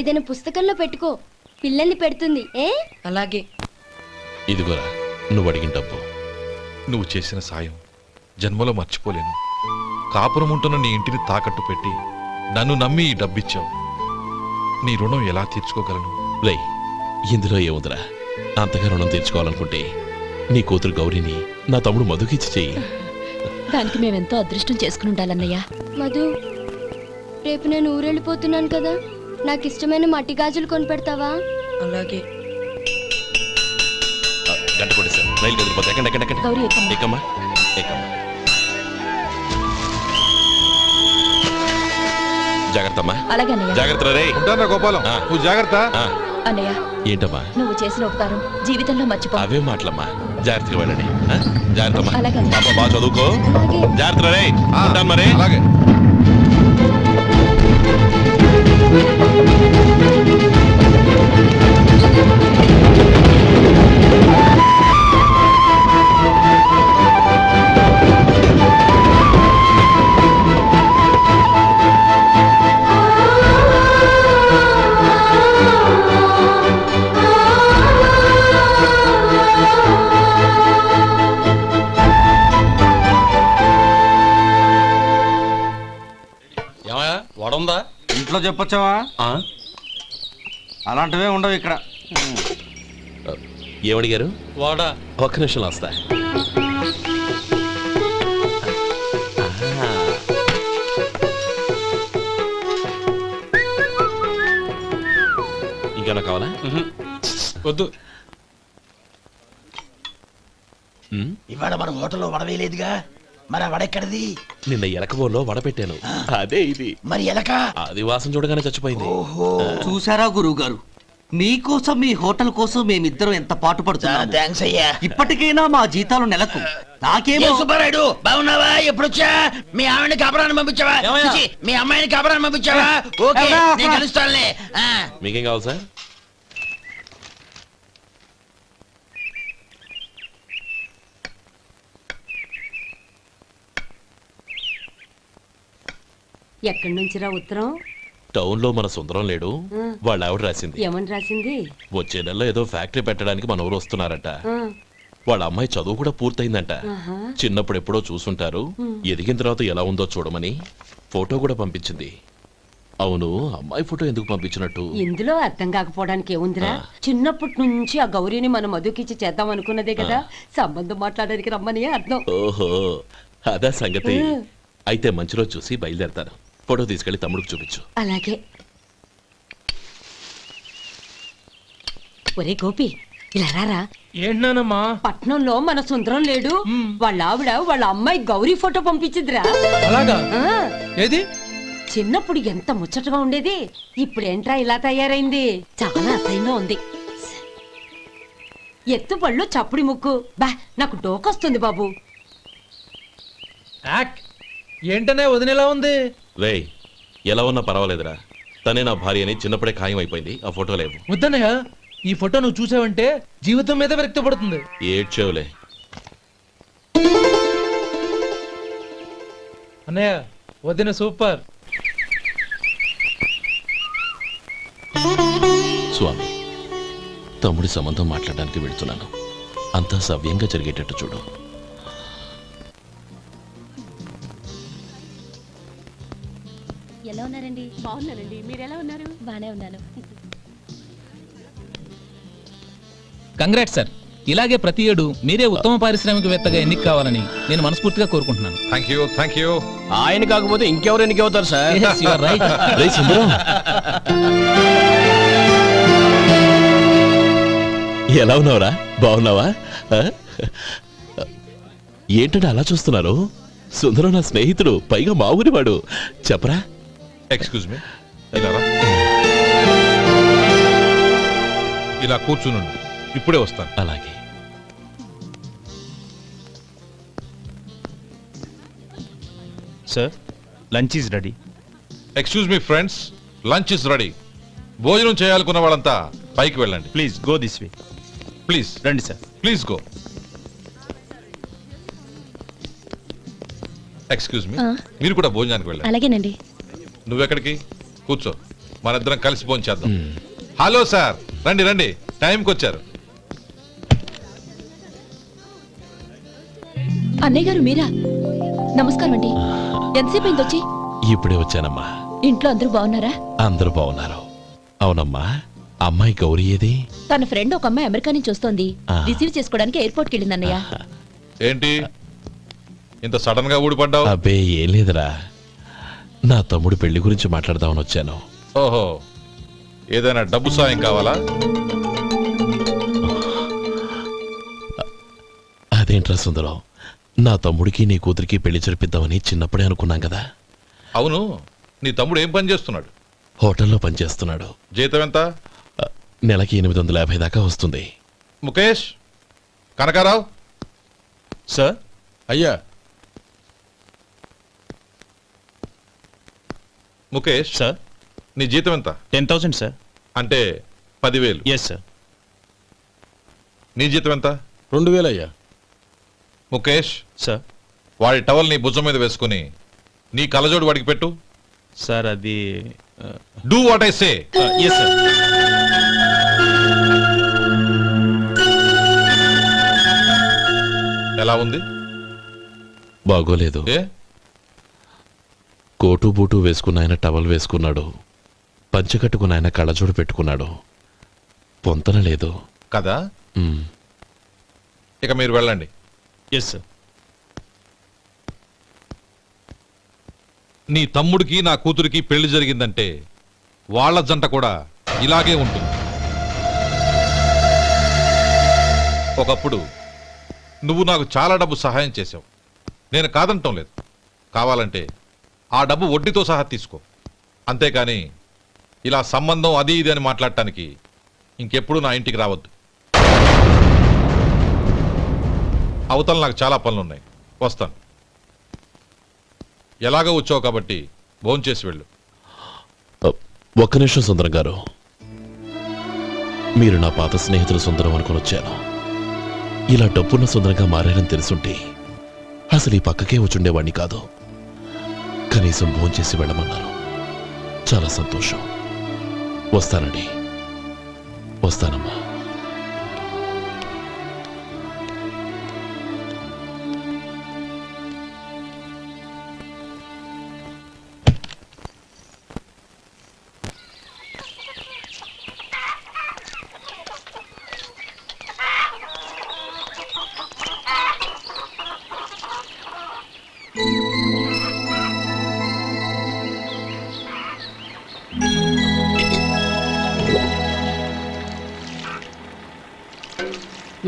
ఏదైనా పుస్తకంలో పెట్టుకో, పిల్లల్ని పెడుతుంది. అలాగే. ఇదిగోరా నువ్వు అడిగిన డబ్బు. నువ్వు చేసిన సాయం జన్మలో మర్చిపోలేను. కాపురం ఉంటున్న నీ ఇంటిని తాకట్టు పెట్టి నన్ను నమ్మి ఈ డబ్బిచ్చావు. నీ రుణం ఎలా తీర్చుకోగలను? రేయ్, ఇందులో ఏముందిరా? అంతగా రుణం తీర్చుకోవాలనుకుంటే నీ కూతురు గౌరీని నా తమ్ముడు మధుకిచ్చి చెయ్యి. దానికి మేమెంతో అదృష్టం చేసుకుని ఉండాలన్నయ్య. మధు, రేపు నేను ఊరెళ్ళిపోతున్నాను కదా, నాకు ఇష్టమైన మట్టి గాజులు కొనిపెడతావా? అలాగే. గంట కొట్టేశారు, రైలు కదిలిపోతే. ఎక్కండి ఎక్కండి ఎక్కండి. గౌరీ ఎక్కమ్మా. ఎక్కమ్మా ఎక్కమ్మా. జాగ్రత్త అమ్మా. అలాగే అన్నయ్య. జాగ్రత్త రే. ఉంటానా గోపాలం, నువ్వు జాగ్రత్త. అన్నయ్య, ఏంటమ్మా? నువ్వు చేసిన ఉపకారం జీవితంలో మర్చిపో. అవే మాటలమ్మా, జాగ్రత్తగా వెళ్ళండి. జాగ్రత్త అమ్మా. అలాగే. పాప బాగా చదువుకో. అలాగే. జాగ్రత్త రే. ఉంటాను మరి. అలాగే. వడుందా? ఇంట్లో చెప్పొచ్చావా? అలాంటివే ఉండవు ఇక్కడ. ఏమడిగారు? వాడా. ఒక్క నిమిషం వస్తా. ఇంకేనా కావాలా? వద్దు. ఇవాళ మన హోటల్లో వడవేయలేదుగా, మరి ఆ వడెక్కడిది? నిన్న ఎలకబోలో వడ పెట్టాను, అదే ఇది. మరి ఎలక? అది వాసన చూడగానే చచ్చిపోయింది. చూసారా గురువు గారు, మీకోసం మీ హోటల్ కోసం మేమిద్దరం ఎంత పాటు పడుతున్నాము. థాంక్స్ అయ్యా. ఇప్పటికైనా మా జీతాలు నెలకు. నాకేమో. సుబ్బారాయుడు బాగున్నావా? ఎప్పుడొచ్చా? మీ ఆవిడని కాపురాన్ని పంపించావా? చిచి, మీ అమ్మాయిని కాపురాన్ని పంపించావా? ఓకే, నేను కలుస్తానులే. మీకేం కావాలి సార్? ఎక్కడి నుంచిరా ఉత్తరం? టౌన్ లో మన సుందరం లేడు, వాళ్ళ ఆవిడ రాసింది. ఏమని రాసింది? వచ్చే నెలలో ఏదో ఫ్యాక్టరీ పెట్టడానికి మన ఊరు వస్తున్నారట. వాళ్ళ అమ్మాయి చదువు కూడా పూర్తయిందంట. చిన్నప్పుడు ఎప్పుడో చూసుంటారు, ఎదిగిన తర్వాత ఎలా ఉందో చూడమని ఫోటో కూడా పంపించింది. అవును, అమ్మాయి ఫోటో ఎందుకు పంపించినట్టు? ఇందులో అర్థం కాకపోవడానికి ఏముందిరా? చిన్నప్పటి నుంచి ఆ గౌరీని మనం మధుకిచ్చి చేద్దాం అనుకున్నదే కదా, సంబంధం మాట్లాడడానికి రమ్మని అర్థం. ఓహో, అదా సంగతి. అయితే మంచి రోజు చూసి బయలుదేరతాను. ఫోటో తీసుకెళ్లి తమ్ముడికి చూపించు. అలాగే. ఒరే గోపి, ఇలా రారా. ఏంటమ్మా? పట్నంలో మన సుందరం లేడు, వాళ్ళ ఆవిడ వాళ్ళ అమ్మాయి గౌరీ ఫోటో పంపించిద్దిరా. అలాగా? ఏది? చిన్నప్పుడు ఎంత ముచ్చటగా ఉండేది, ఇప్పుడేంట్రా ఇలా తయారైంది? చాలా అసహ్యంగా ఉంది. ఎత్తుపళ్ళు చప్పుడి ముక్కు, బా నాకు డోకొస్తుంది బాబు. ఏంటనే వదినేలా ఉంది? రేయ్, ఎలా ఉన్నా పర్వాలేదురా, తనే నా భార్య అని చిన్నప్పుడే ఖాయం అయిపోయింది. ఆ ఫోటో లేవు. వద్దన్నయ్య, ఈ ఫోటో నువ్వు చూసావంటే జీవితం మీద విరక్తి పడుతుంది. ఏడ్చేవులే. అన్నయ్య, వదిన సూపర్. స్వామి, తమ్ముడి సంబంధం మాట్లాడడానికి వెళ్తున్నాను. అంతా సవ్యంగా జరిగేటట్టు చూడు. ఎలా ఉన్నారండి? బాగున్నానండి, మీరు ఎలా ఉన్నారు? బానే ఉన్నాను. Congrats sir. ఇలాగే ప్రతి ఏడు మీరే ఉత్తమ పారిశ్రామికవేత్తగా ఎన్నిక కావాలని నేను మనస్ఫూర్తిగా కోరుకుంటున్నాను. Thank you. ఆయన కాకపోతే ఇంకెవరు ఎన్నిక అవుతారు sir? Yes, you are right. రేయ్ సుందరం, ఎలా ఉన్నావురా? బాగున్నావా? ఏంటంటే అలా చూస్తున్నారు? సుందరం నా స్నేహితుడు, పైగా మా ఊరివాడు. చెప్పరా? ఎక్స్క్యూజ్ మీ, ఇలా కూర్చునుండు, ఇప్పుడే వస్తాను. అలాగే. Sir, lunch is ready. Excuse me friends, lunch is ready. భోజనం చేయాలనుకున్న వాళ్ళంతా పైకి వెళ్ళండి. Please go this way. Please రండి sir. Please go. Excuse me, మీరు కూడా భోజనానికి వెళ్ళండి. అలాగేనండి. నువ్వెక్కడికి? కూర్చో. మనిద్దరం కలిసి భోంచేద్దాం. హలో సార్, రండి రండి, టైంకి వచ్చారు. అన్నయ్య గారు మీరా? నమస్కారం అండి. ఎంతసేపు అయింది వచ్చి? ఇప్పుడే వచ్చానమ్మా. ఇంట్లో అందరూ బాగున్నారా? అందరూ బాగున్నారు. అవునమ్మా, అమ్మాయి గౌరీ ఏది? తన ఫ్రెండ్ ఒక అమ్మాయి అమెరికా నుంచి వస్తోంది. ఆ. రిసీవ్ చేసుకోవడానికి ఎయిర్పోర్ట్కి వెళ్ళింది అన్నయ్య. ఏంటి ఇంత సడన్ గా ఊడిపడ్డావు? అబ్బే ఏం లేదురా, నా తమ్ముడు పెళ్లి గురించి మాట్లాడదామని వచ్చాను. ఓహో, ఏదైనా డబ్బు సాయం కావాలా? అదేంట్రా సుందరం, నా తమ్ముడికి నీ కూతురికి పెళ్లి జరిపిద్దామని చిన్నప్పుడే అనుకున్నాం కదా. అవును, నీ తమ్ముడు ఏం పని చేస్తున్నాడు? హోటల్లో పనిచేస్తున్నాడు. జీతం ఎంత? నెలకి 850 దాకా వస్తుంది. ముఖేష్, కనకారావు. సార్. అయ్యా ముఖేష్, సార్. నీ జీతం ఎంత? 10,000 సార్. అంటే 10,000. Yes sir. నీ జీతం ఎంత? 2,000 అయ్యా. ముఖేష్, సార్. వాడి టవల్ నీ భుజం మీద వేసుకుని నీ కలజోడు వాడికి పెట్టు. సార్ అది do what I say. Yes sir. ఎలా ఉంది? బాగోలేదు. ఏ? కోటు బూటు వేసుకున్న ఆయన టవల్ వేసుకున్నాడు, పంచె కట్టుకున్న ఆయన కళ్ళజోడు పెట్టుకున్నాడు. పొంతన లేదు కదా. ఉమ్. ఇక మీరు వెళ్ళండి. Yes sir. నీ తమ్ముడికి నా కూతురికి పెళ్లి జరిగిందంటే వాళ్ళ జంట కూడా ఇలాగే ఉంటుంది. ఒకప్పుడు నువ్వు నాకు చాలా డబ్బు సహాయం చేశావు, నేను కాదంటం లేదు. కావాలంటే ఆ డబ్బు వడ్డీతో సహా తీసుకో. అంతేకాని ఇలా సంబంధం అది ఇది అని మాట్లాడటానికి ఇంకెప్పుడు నా ఇంటికి రావద్దు. అవతల నాకు చాలా పనులున్నాయి, వస్తాను. ఎలాగో వచ్చావు కాబట్టి భోంచేసి వెళ్ళు. ఒక్క నిమిషం సుందరం గారు, మీరు నా పాత స్నేహితులు సుందరం అనుకుని వచ్చాను. ఇలా డబ్బున్న సుందరంగా మారారని తెలుసుంటే అసలు ఈ పక్కకే వచ్చుండేవాణ్ణి కాదు. కనీసం భోంచేసి వెళ్ళమన్నారు, చాలా సంతోషం. వస్తానండి, వస్తానమ్మా.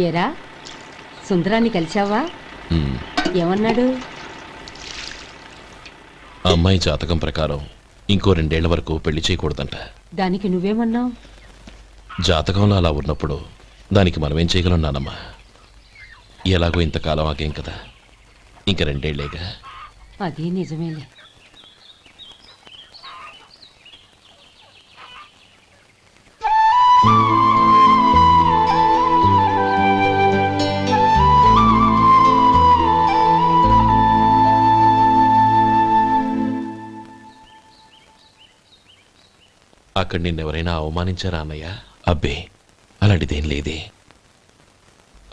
ఏరా, సుందరాన్ని కలిశావా? ఉమ్. ఏమన్నాడు? అమ్మాయి జాతకం ప్రకారం ఇంకో 2 ఏళ్ల వరకు పెళ్లి చేయకూడదంట. దానికి నువ్వేమన్నావు? జాతకంలో అలా ఉన్నప్పుడు దానికి మనమేం చేయగలం నానమ్మా? ఎలాగో ఇంతకాలం ఆగేం కదా, ఇంక 2 ఏళ్లేగా. అది నిజమేలే. అక్కడ నిన్నెవరైనా అవమానించారా అన్నయ్య? అబ్బే, అలాంటిదేం లేదే.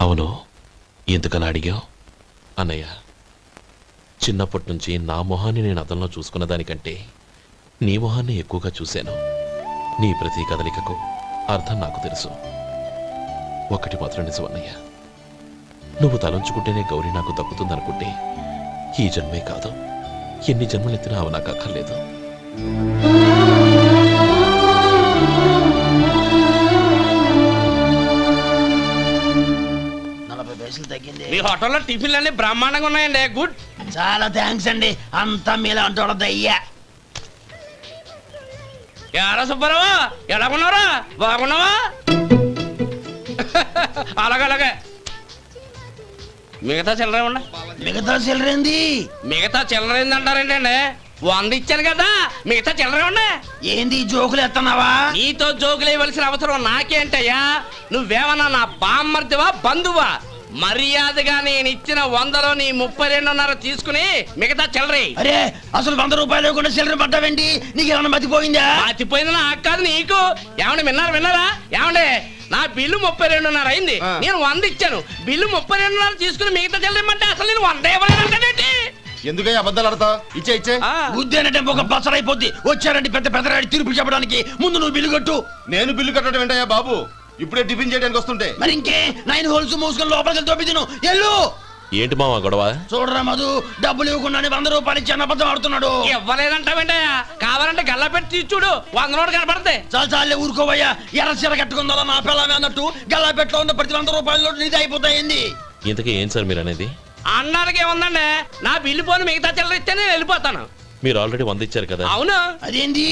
అవును, ఎందుకలా అడిగావు? అన్నయ్య, చిన్నప్పటి నుంచి నా మొహాన్ని నేను అతనిలో చూసుకున్న దానికంటే నీ మొహాన్ని ఎక్కువగా చూశాను. నీ ప్రతి కదలికకు అర్థం నాకు తెలుసు. ఒకటి మాత్రం నిజం అన్నయ్య, నువ్వు తలంచుకుంటేనే గౌరీ నాకు దక్కుతుందనుకుంటే ఈ జన్మే కాదు, ఎన్ని జన్మలెత్తినా అవి నాకు అక్కర్లేదు. మీ హోటల్లో టిఫిన్లు అన్ని బ్రహ్మాండంగా ఉన్నాయండి. గుడ్, చాలా థ్యాంక్స్ అండి. అంతా మీలా అంటోడదయ్యా. ఎరా సుబ్బారావు, ఎలాగున్నారా? బాగున్నావా? అలాగే మిగతా చిల్లర ఉన్నా. మిగతా చిల్లరేంది? మిగతా చిల్లరేంది అంటారండి అండి. 100 ఇచ్చాను కదా, మిగతా చిల్లరే ఉన్నా. ఏంది జోకులు ఎత్తన్నావా? నీతో జోకులు వేయవలసిన అవసరం నాకేంటయ్యా? నువ్వేమన్నా నా బామ్మర్దివా బంధువా? మర్యాదగా నేను ఇచ్చిన 100లో నీ 32.5 తీసుకుని మిగతా చిల్లరే. అరే అసలు 100 రూపాయలు లేకుండా చిల్లర పడ్డావేంటి? నీకేమన్నా మతిపోయిందా? మతిపోయింది నాకు కాదు నీకు. ఏమండి విన్నారా ఏమండే? నా బిల్లు 32.5 అయింది. నేను 100 ఇచ్చాను. బిల్లు 32.5 తీసుకుని మిగతా చిల్లరమంటే అసలు నేను 100 ఇవ్వలేదంటే ఎందుకయ్యా అబద్ధాలు ఆడతా? ఇచ్చే బుద్ధి ఒక బసరైపోద్ది. వచ్చారంటే పెద్ద పెద్దరాడి తీర్పు చెప్పడానికి ముందు నువ్వు బిల్లు కట్టు. నేను బిల్లు కట్టడం ఏంటయ్యా బాబు? ఇప్పుడే టిఫిన్ చేయడానికి వస్తుంటే. మరి ఇంకే 9 హోల్స్ మూసుకొని లోపలికి తోపి తిను. ఎల్లు. ఏంటి మావా గొడవ? చూడరా మధు, డబ్బులు ఇవ్వకుండానే 100 రూపాయలు ఇచ్చి అబద్ధం ఆడుతున్నాడు. ఇవ్వలేదంటావేంటయ్యా? కావాలంటే గల్లా పెట్టి తీసి చూడు, 100 నోటు కనపడతాయి. చాలే ఊరుకోవయ్యా. ఎర్ర చీర కట్టుకుందా నా పిల్లమే అన్నట్టు గల్లా పెట్టలో ఉన్న ప్రతి 100 రూపాయలు నీది అయిపోతాయింది. ఇంతకీ ఏం సార్ మీరు అనేది? అన్నానికి ఏముందండి, నా బిల్లు పోను మిగతా చిల్లర ఇస్తే నేను వెళ్ళిపోతాను. మీరు ఆల్రెడీ 100 ఇచ్చారు కదా? అవును. అదేంటి?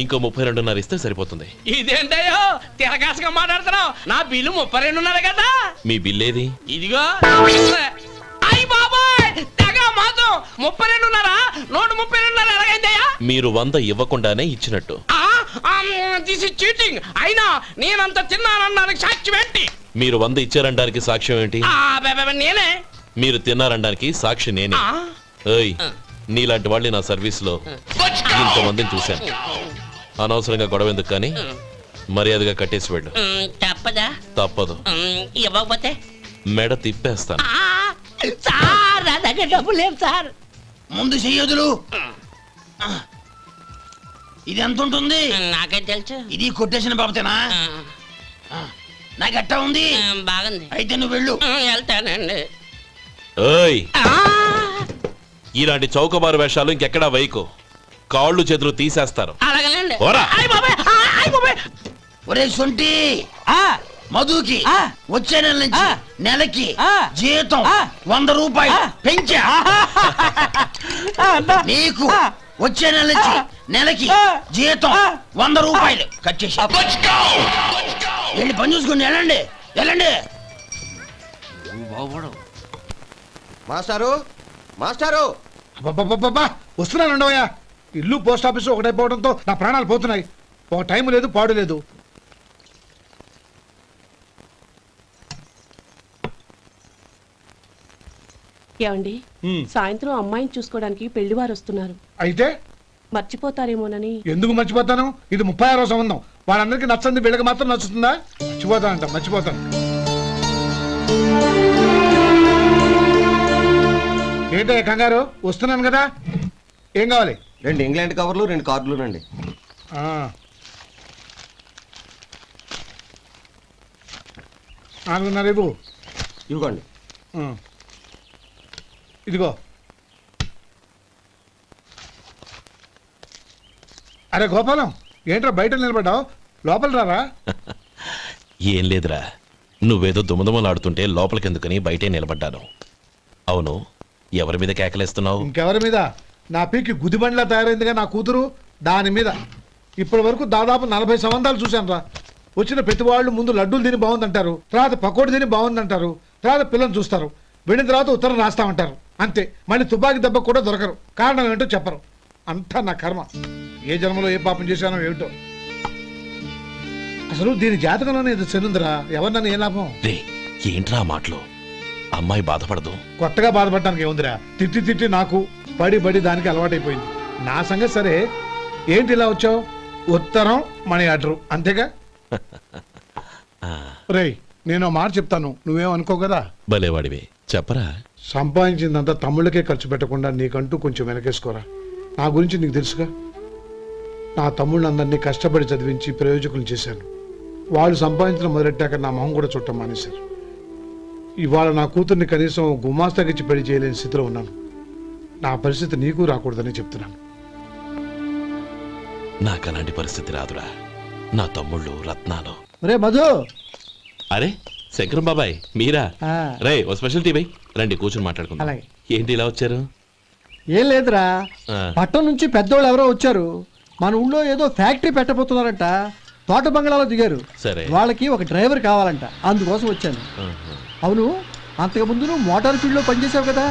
ఇంకో 32.5 ఇస్తే సరిపోతుంది. ఇదేంటయ్యో తిరగాసుగా మాట్లాడుతున్నావు? నా బిల్లు 32.5 కదా. మీ బిల్ ఏది? ఇదిగో. అయ్య బాబాయ్, తెగ మాతో 32.5 నోటు 32.5 ఎలాగైందయ్యా? మీరు 100 ఇవ్వకుండానే ఇచ్చినట్టు. This is cheating. అయినా నేనంత తిన్నానన్నానికి సాక్ష్యం ఏంటి? మీరు 100 ఇచ్చారనడానికి సాక్ష్యం ఏంటి? నేనే. మీరు తిన్నారనడానికి సాక్షి నేనే. ఏయ్, నీలాంటి వాళ్ళని నా సర్వీస్ లో ఇంతమందిని చూశాను. అనవసరంగా గొడవ ఎందుకు కానీ మర్యాదగా కట్టేసి వెళ్ళు. తప్పదా? తప్పదు. ఇవ్వకపోతే మెడ తిప్పేస్తాను. సార్ నా దగ్గర డబ్బు లేదు సార్. ముందు చెయ్యదులు. ఇది ఎంత ఉంటుంది? నాకే తెలుసు. ఇది కొట్టేసిన బాబతేనా? నాకు అట్టా ఉంది. బాగుంది. అయితే నువ్వు వెళ్ళు. వెళ్తానండి. ఏయ్, ఇలాంటి చౌకబారు వేషాలు ఇంకెక్కడా వైకు. కాళ్ళు చేతులు తీసేస్తారు. ఓరా. ఒరే సొంటి, మధుకి వచ్చే నెల నుంచి నెలకి జీతం 100 రూపాయలు పెంచా. నీకు వచ్చే నెల నుంచి నెలకి జీతం 100 రూపాయలు కట్ చేసి వెళ్ళి పని చూసుకుని వెళ్ళండి. మాస్టారు మాస్టారు వస్తున్నాను ఉండవయ్యా. ఇల్లు పోస్ట్ ఆఫీసు ఒకటైపోవడంతో నా ప్రాణాలు పోతున్నాయి. ఒక టైం లేదు, పాడు లేదు. ఏమండి, సాయంత్రం అమ్మాయిని చూసుకోవడానికి పెళ్లివారు వస్తున్నారు. అయితే మర్చిపోతారేమోనని. ఎందుకు మర్చిపోతాను? ఇది 36వ సంబంధం. వాళ్ళందరికీ నచ్చంది, వీళ్ళకి మాత్రం నచ్చుతుందా? మర్చిపోతాను. ఏంటయ్యా కంగారు? వస్తున్నాను కదా. ఏం కావాలి? 2 ఇంగ్లాండ్ కవర్లు 2 కార్డులు రండి. 4.5 ఇవ్వు. ఇవ్వండి. ఇదిగో. అరే గోపాలం, ఏంట్రా బయట నిలబడ్డావు? లోపల రారా. ఏం లేదురా, నువ్వేదో దుమదుమలాడుతుంటే లోపలికెందుకని బయటే నిలబడ్డాను. అవును, ఎవరి మీద కేకలేస్తున్నావు? ఇంకెవరి మీద? నా పీకి గుదిబండ్లా తయారైందిగా నా కూతురు, దాని మీద. ఇప్పటి వరకు దాదాపు 40 సంబంధాలు చూశాను రా. వచ్చిన ప్రతి వాళ్ళు ముందు లడ్డూలు తిని బాగుందంటారు, తర్వాత పకోడి తిని బాగుందంటారు, తర్వాత పిల్లలు చూస్తారు, వెళ్ళిన తర్వాత ఉత్తరం రాస్తామంటారు. అంతే. మళ్ళీ తుపాకి దెబ్బ కూడా దొరకరు. కారణం ఏంటో చెప్పరు. అంతా నా కర్మ. ఏ జన్మలో ఏ పాపం చేశానో ఏమిటో. అసలు దీని జాతకంలోనే ఇది చెందుందిరా. ఎవరినన్నా ఏ లాభం? ఏంట్రా మాటలు? అమ్మాయి బాధపడదు. కొత్తగా బాధపడటానికి ఏముందిరా? తిట్టి నాకు పడి దానికి అలవాటైపోయింది. నా సంగతి సరే, ఏంటి ఇలా వచ్చావు? ఉత్తరం, మనీ ఆర్డరు, అంతేగా? రేయ్, నేను మాట చెప్తాను, నువ్వేమనుకో కదా. భలేవాడివి, చెప్పరా. సంపాదించిందంతా తమ్ముళ్ళకే ఖర్చు పెట్టకుండా నీకంటూ కొంచెం వెనకేసుకోరా. నా గురించి నీకు తెలుసుగా. నా తమ్ముళ్ళందరినీ కష్టపడి చదివించి ప్రయోజకులు చేశాను. వాళ్ళు సంపాదించడం మొదలెట్టాక నా మొహం కూడా చుట్టం మానేశారు. ఇవాళ నా కూతుర్ని కనీసం గుమాస్తాకిచ్చి పెళ్లి చేయలేని స్థితిలో ఉన్నాను. నా పరిస్థితి నీకు రాకూడదని చెప్తున్నాను. నాకు అలాంటి పరిస్థితి రాదురా. నా తమ్ముళ్ళు రత్నాలు. రే మధు. అరే శంకరం బాబాయ్, మీరా? రే, ఓ స్పెషల్ టీ బై. రండి కూర్చొని మాట్లాడుకుందాం. ఏంటి ఇలా వచ్చారు? ఏం లేదురా, పట్టణం నుంచి పెద్దోళ్ళు ఎవరో వచ్చారు. మన ఊళ్ళో ఏదో ఫ్యాక్టరీ పెట్టబోతున్నారంట. తోట బంగ్లాలో దిగారు. సరే, వాళ్ళకి ఒక డ్రైవర్ కావాలంట, అందుకోసం వచ్చాను. అవును, అంతకు ముందు నువ్వు మోటార్ ఫీల్డ్ లో పనిచేసావు కదా,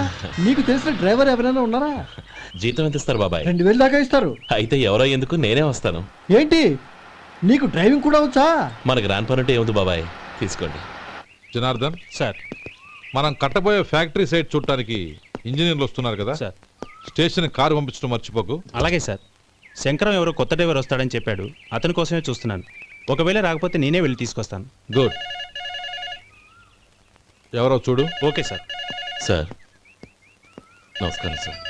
నీకు తెలిసిన డ్రైవర్ ఎవరైనా ఉన్నారా? జీతం ఎంత ఇస్తారు బాబాయ్? 2000 దాకా ఇస్తారు. అయితే ఎవరో ఎందుకు, నేనే వస్తాను. ఏంటి, నీకు డ్రైవింగ్ కూడా వచ్చా? మనకు రాని పని అంటే ఏముంది బాబాయ్, తీసుకోండి. జనార్దన్ సార్, మనం కట్టబోయే ఫ్యాక్టరీ సైట్ చూడటానికి ఇంజనీర్లు వస్తున్నారు కదా సార్. స్టేషన్ కారు పంపించడం మర్చిపోకు. అలాగే సార్. శంకరం ఎవరో కొత్త డ్రైవర్ వస్తాడని చెప్పాడు, అతని కోసమే చూస్తున్నాను. ఒకవేళ రాకపోతే నేనే వెళ్ళి తీసుకొస్తాను. గుడ్. ఎవరో చూడు. Okay sir. సార్ నమస్కారం సార్.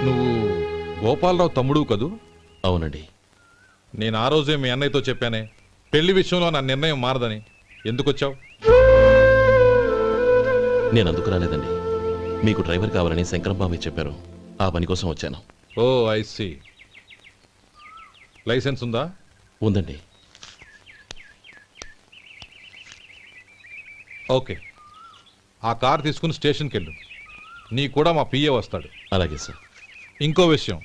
నువ్వు గోపాలరావు తమ్ముడు కదూ? అవునండి. నేను ఆ రోజే మీ అన్నయ్యతో చెప్పానే పెళ్లి విషయంలో నా నిర్ణయం మారదని. ఎందుకు వచ్చావు? నేను అందుకు రాలేదండి. మీకు డ్రైవర్ కావాలని శంకరం బాబు చెప్పారు. ఆ పని కోసం వచ్చాను. ఓ ఐ సీ. లైసెన్స్ ఉందా? ఉందండి. ఓకే. ఆ కార్ తీసుకుని స్టేషన్కి వెళ్ళు. నీ కూడా మా పిఏ వస్తాడు. అలాగే సార్. ఇంకో విషయం,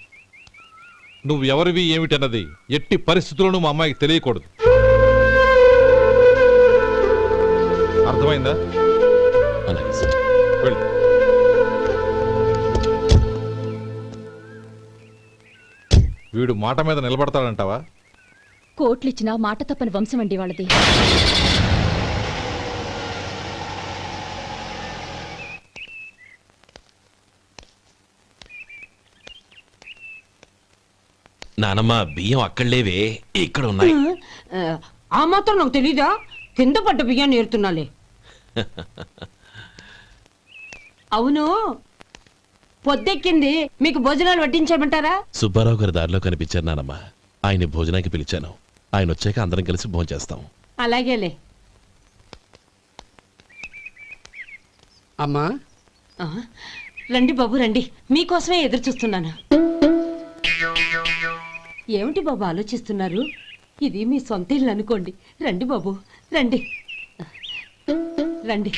నువ్వు ఎవరివి ఏమిటన్నది ఎట్టి పరిస్థితుల్లోనూ మా అమ్మాయికి తెలియకూడదు. అర్థమైందా? అలాగే సార్. వెళ్ళు. వీడు మాట మీద నిలబడతాడంటావా? కోట్లిచ్చినా మాట తప్పని వంశం అండి వాళ్ళది. నానమ్మ బియ్యం అక్కడలేవే, ఇక్కడ ఉన్నాయి. ఆ మాత్రం నాకు తెలీదా? కింద పడ్డ బియ్యాన్ని ఏరుతున్నాలే. అవును, పొద్దెక్కింది, మీకు భోజనాలు వడ్డించేయమంటారా? సుబ్బారావు గారి దారిలో కనిపించారు నానమ్మ. ఆయన భోజనానికి పిలిచాను. ఆయన వచ్చాక అందరం కలిసి భోజనం చేస్తాం. అలాగేలే. అమ్మా రండి బాబు రండి, మీకోసమే ఎదురు చూస్తున్నాను. ఏమిటి బాబు ఆలోచిస్తున్నారు? ఇది మీ సొంత ఇల్లు అనుకోండి. రండి బాబు రండి రండి.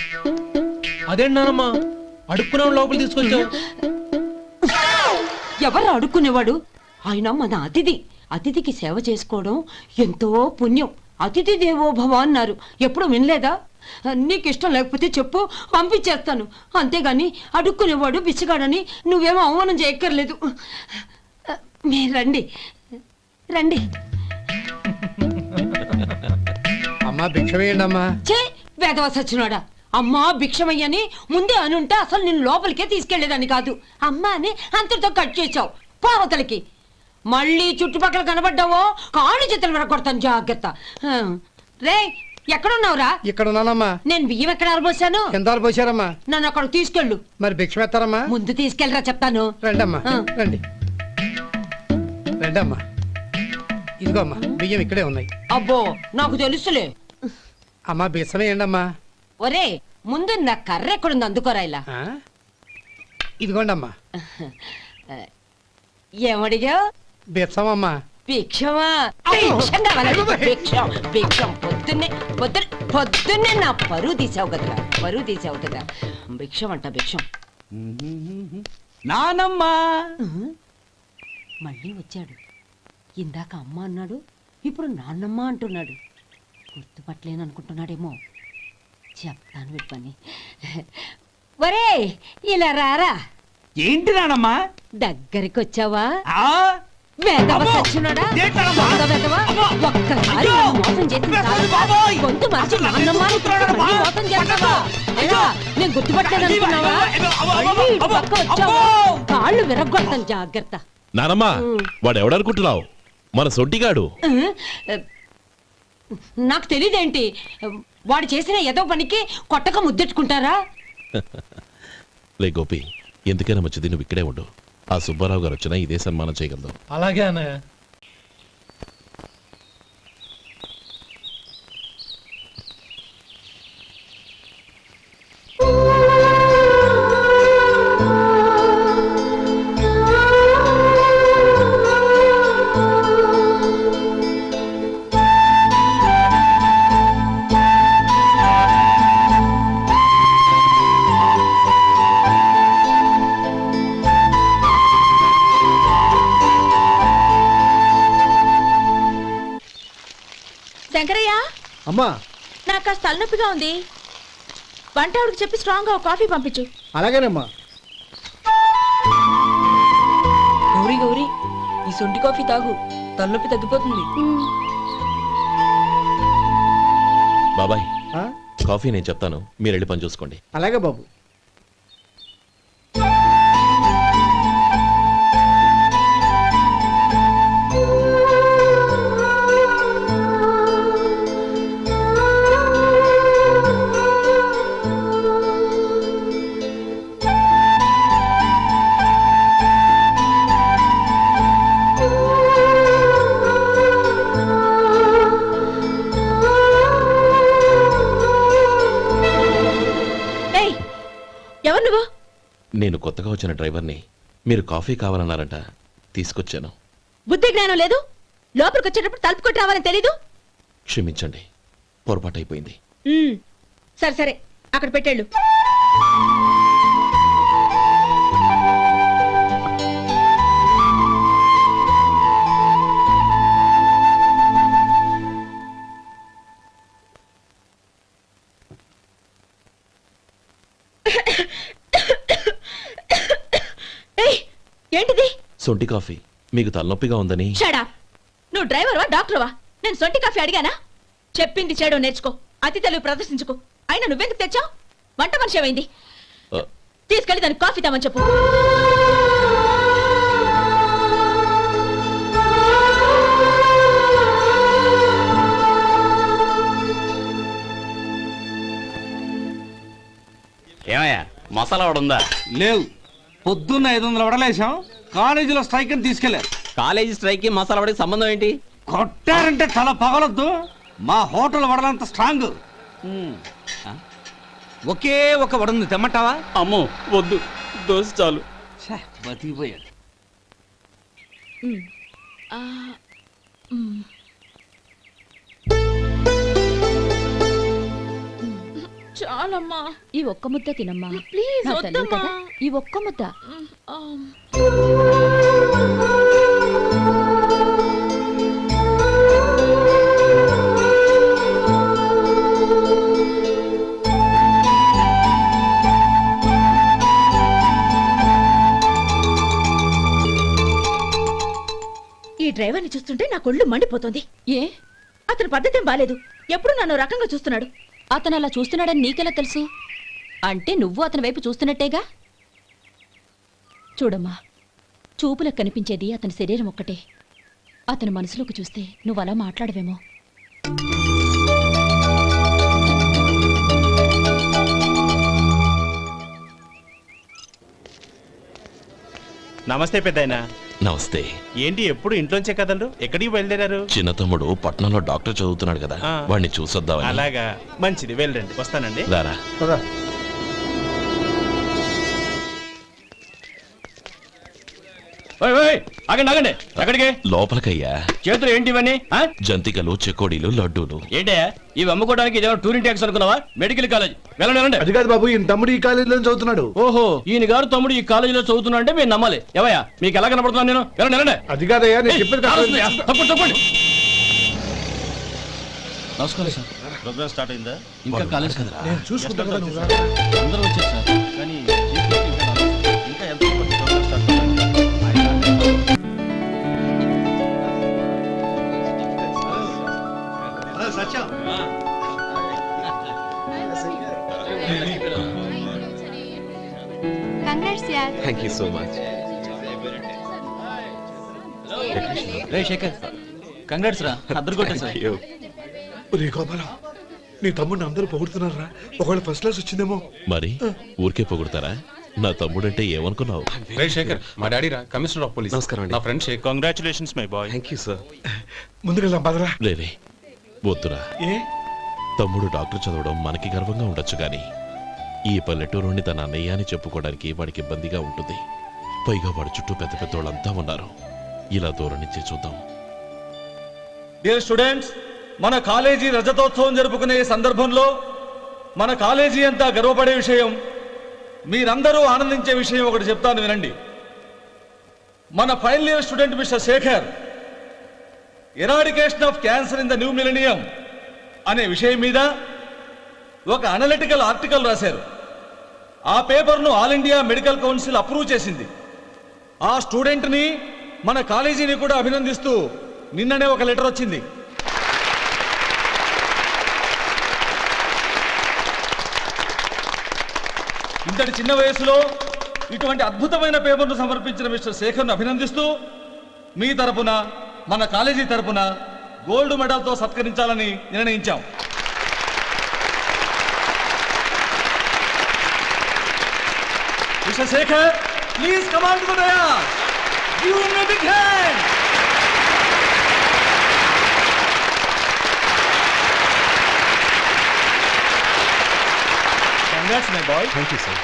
అదేంటమ్మా అడుక్కునే లోపల తీసుకొచ్చావు? ఎవరు అడుక్కునేవాడు? ఆయన మన అతిథి. అతిథికి సేవ చేసుకోవడం ఎంతో పుణ్యం. అతిథి దేవో భవ అన్నారు. ఎప్పుడు వినలేదా? నీకు ఇష్టం లేకపోతే చెప్పు, పంపించేస్తాను. అంతేగాని అడుక్కునేవాడు బిచ్చగాడని నువ్వేమో అవమానం చేయక్కర్లేదు. మీరు రండి రండి. అమ్మా భిక్ష వేయండి అమ్మా. చే వేదవ సచ్చినాడా. అమ్మా భిక్షమయ్యని ముందే అనుంటే అసలు నేను లోపలికే తీసుకెళ్లేదాన్ని కాదు. అమ్మా అని అంతటితో కట్ చేసావు. పావతలకి మళ్ళీ చుట్టుపక్కల కనబడ్డావో కాళ్ళు చేతులు విరగొడతాను, జాగ్రత్త. రే ఎక్కడున్నావురా? ఇక్కడ ఉన్నానమ్మా. నేను బియ్యం ఎక్కడ ఆరబోసాను? ఎంత పోసారమ్మా? నన్ను అక్కడ తీసుకెళ్ళు. మరి భిక్ష పెడతారమ్మా? ముందు తీసుకెళ్ళరా చెప్తాను. రండమ్మా ఆ. రండి రండమ్మా. ఇదిగో అమ్మా బియ్యం ఇక్కడే ఉన్నాయి. అబ్బో నాకు తెలుసులే. అమ్మా బిచ్చం వేయండి అమ్మా. ఒరే ముందు నా కర్ర ఎక్కడుంది, అందుకోరా ఇలా. ఇదిగోండి అమ్మా. ఏమడిగా? బిచ్చమమ్మా. భిక్షమా? భిక్షం కావాలండి. భిక్షం భిక్షం. పొద్దున్నే నా పరువు తీసావు కదరా, పరువు తీసావు కదా. భిక్షం అంట భిక్షం. నానమ్మా మళ్ళీ వచ్చాడు. ఇందాక అమ్మ అన్నాడు, ఇప్పుడు నాన్నమ్మ అంటున్నాడు. గుర్తుపట్టలేననుకుంటున్నాడేమో. చెప్తాను వీడి పని. ఒరే ఇలా రారా. ఏంటి నానమ్మా? దగ్గరికి వచ్చావా? ఆ? వేదవ సచ్చినోడా? దొంగ వేదవ. ఒక్కసారి నన్ను మోసం చేసింది చాలు. గొంతు మార్చి నాన్నమ్మ అని పిలిచి మళ్ళీ మోసం చేస్తావా? ఏరా, నేను గుర్తుపట్టలేదనుకున్నావా? మళ్ళీ ఇటు పక్క వచ్చావా? కాళ్ళు విరగ్గొడతాను, జాగ్రత్త. నానమ్మ వాడెవడనుకుంటున్నావు? మన సొంటిగాడు. నాకు తెలియదేంటి? వాడు చేసిన ఏదో పనికి కొట్టక ముద్దెట్టుకుంటారా? లే గోపి, ఎందుకైనా మంచిది నువ్వు ఇక్కడే ఉండు. ఆ సుబ్బారావు గారు వచ్చినా ఇదే సన్మానం చేయగలదు. అలాగే అన్నయ్య. శంకరయ్య, అమ్మా నాకు కాస్త తలనొప్పిగా ఉంది. వంట ఆవిడకి చెప్పి స్ట్రాంగ్ గా కాఫీ పంపించు. అలాగేనమ్మా. గౌరీ గౌరీ, ఈ సొంటి కాఫీ తాగు, తలనొప్పి తగ్గిపోతుంది. బాబాయ్ ఆ? కాఫీ నేను చెప్తాను, మీరు వెళ్ళి పని చూసుకోండి. అలాగే బాబు. ఏయ్, ఎవరు నువ్వు? నేను కొత్తగా వచ్చిన డ్రైవర్ని. మీరు కాఫీ కావాలన్నారంట, తీసుకొచ్చాను. బుద్ధి జ్ఞానం లేదు. లోపలికి వచ్చేటప్పుడు తలుపు కొట్టి రావాలని తెలీదు. క్షమించండి, పొరపాటు అయిపోయింది. సరే సరే, అక్కడ పెట్టేళ్ళు. ఏయ్, ఏంటిది? సొంటి కాఫీ. మీకు తలనొప్పిగా ఉందని. షడా, నువ్వు డ్రైవర్వా డాక్టర్వా? నేను సొంటి కాఫీ అడిగానా? చెప్పింది చేయడం నేర్చుకో, అతి తెలుగు ప్రదర్శించుకో. అయినా నువ్వెందుకు తెచ్చావు? వంట మనిషి ఏమైంది? ఆ, తీసుకెళ్ళి దానికి కాఫీ తామని చెప్పు. ఏమయ్యా మసాలా వాడు ఉందా? లేవు. పొద్దున్న 500 వడలేసాం, కాలేజీలో స్ట్రైక్ అని తీసుకెళ్లారు. కాలేజీ స్ట్రైక్ కి మసాలా వాడికి సంబంధం ఏంటి? కొట్టారంటే తల పగలొద్దు. మా హోటల్ వడలంత స్ట్రాంగ్. ఒకే ఒక వడుంది, తెమ్మంటావా? అమ్మో వద్దు, దోశ చాలు. బతికిపోయాడు. చాలమ్మా, ఈ ఒక్క ముద్ద తినమ్మా. ప్లీజ్ నా తల్లి వద్దమ్మా. కదా, ఈ ఒక్క ముద్ద. ఈ డ్రైవర్ని చూస్తుంటే నా కొళ్ళు మండిపోతుంది. ఏ, అతని పద్ధతి బాలేదు. ఎప్పుడు నన్ను రకంగా చూస్తున్నాడు. అతను అలా చూస్తున్నాడని నీకెలా తెలుసు? అంటే నువ్వు అతని వైపు చూస్తున్నట్టేగా. చూడమ్మా, చూపులకు కనిపించేది అతని శరీరం ఒక్కటే. అతని మనసులోకి చూస్తే నువ్వు అలా మాట్లాడవేమో. నమస్తే పెద్దాయనా. నమస్తే. ఏంటి ఎప్పుడు ఇంట్లోంచే కదలరు? ఎక్కడికి బయలుదేరారు? చిన్న తమ్ముడు పట్నంలో డాక్టర్ చదువుతున్నాడు కదా, ఆ. వాడిని చూసొద్దామని. అలాగా, మంచిది, వెళ్ళండి. వస్తానండి. రారా. పద. ఆగండి ఆగండి, ఎక్కడికి? లోపలికయ్యా. చేతులు ఏంటి ఇవన్నీ? జంతికలు, చెకోడీలు, లడ్డూలు. ఏంటయ్యా ఇవి అమ్ముకోవడానికి ఇదేమో టూరింగ్ ట్యాక్స్ అనుకున్నావా? మెడికల్ కాలేజ్, వెళ్ళండి వెళ్ళండి. అది కాదు బాబు, ఈయన తమ్ముడు ఈ కాలేజీలో చదువుతున్నాడు. ఓహో, ఈయన గారు తమ్ముడు ఈ కాలేజీలో చదువుతున్నా అంటే మీరు నమ్మాలి. ఏవయ్యా మీకు ఎలా కనపడుతున్నాను నేను? వెళ్ళండి వెళ్ళండి. అది కాదయ్యా, నేను చెప్పేది కాదు. తప్పండి తప్పండి. నమస్కారం సార్. ప్రోగ్రామ్ స్టార్ట్ అయిందా? ఇంకా కాలేజ్ కదా. నేను చూసుకుంటాను కదా, నువ్వు రా. అందరూ వచ్చారు సార్. కానీ ఇంకా ఎంత ప్రోగ్రామ్ స్టార్ట్ అవ్వాలి? Thank you so much. రే శేఖర్, కంగ్రాట్స్ రా, అద్దరు కొట్టేశారు. ఒరే గోపాలం, నీ తమ్ముడిని అందరూ పొగుడుతున్నారా? ఒకవేళ ఫస్ట్ క్లాస్ వచ్చిందేమో. మరి ఊరికే పొగుడతారా? నా తమ్ముడంటే ఏమనుకున్నావు? రే శేఖర్, మా డాడీ రా, కమిషనర్ ఆఫ్ పోలీస్. నమస్కారం అండి. నా friend Shekhar. Congratulations my boy. Thank you sir. ముందుకెళ్దాం పదరా. లేవే, వద్దురా. ఏ తమ్ముడు డాక్టర్ చదవడం మనకి గర్వంగా ఉండొచ్చు కానీ ఈ పల్లెటూరుని తన అన్నయ్య అని చెప్పుకోవడానికి వాడికి ఇబ్బందిగా ఉంటుంది. పైగా వాడి చుట్టూ పెద్ద పెద్ద వాళ్ళంతా ఉన్నారు. ఇలా దూరం నుంచి చూద్దాం. డియర్ స్టూడెంట్స్, మన కాలేజీ రజతోత్సవం జరుపుకునే సందర్భంలో మన కాలేజీ అంతా గర్వపడే విషయం, మీరందరూ ఆనందించే విషయం ఒకటి చెప్తాను వినండి. మన final year student mister Shekhar eradication of cancer in the new millennium అనే విషయం మీద ఒక అనలిటికల్ ఆర్టికల్ రాశారు. ఆ పేపర్ను all India medical council approve చేసింది. ఆ స్టూడెంట్ని, మన కాలేజీని కూడా అభినందిస్తూ నిన్ననే ఒక లెటర్ వచ్చింది. ఇంతటి చిన్న వయసులో ఇటువంటి అద్భుతమైన పేపర్ను సమర్పించిన మిస్టర్ శేఖర్ను అభినందిస్తూ మీ తరపున మన కాలేజీ తరపున గోల్డ్ మెడల్తో సత్కరించాలని నిర్ణయించాం. Mister Shekhar, please come on to the dais. Give him a big hand. Congrats my boy. Thank you sir.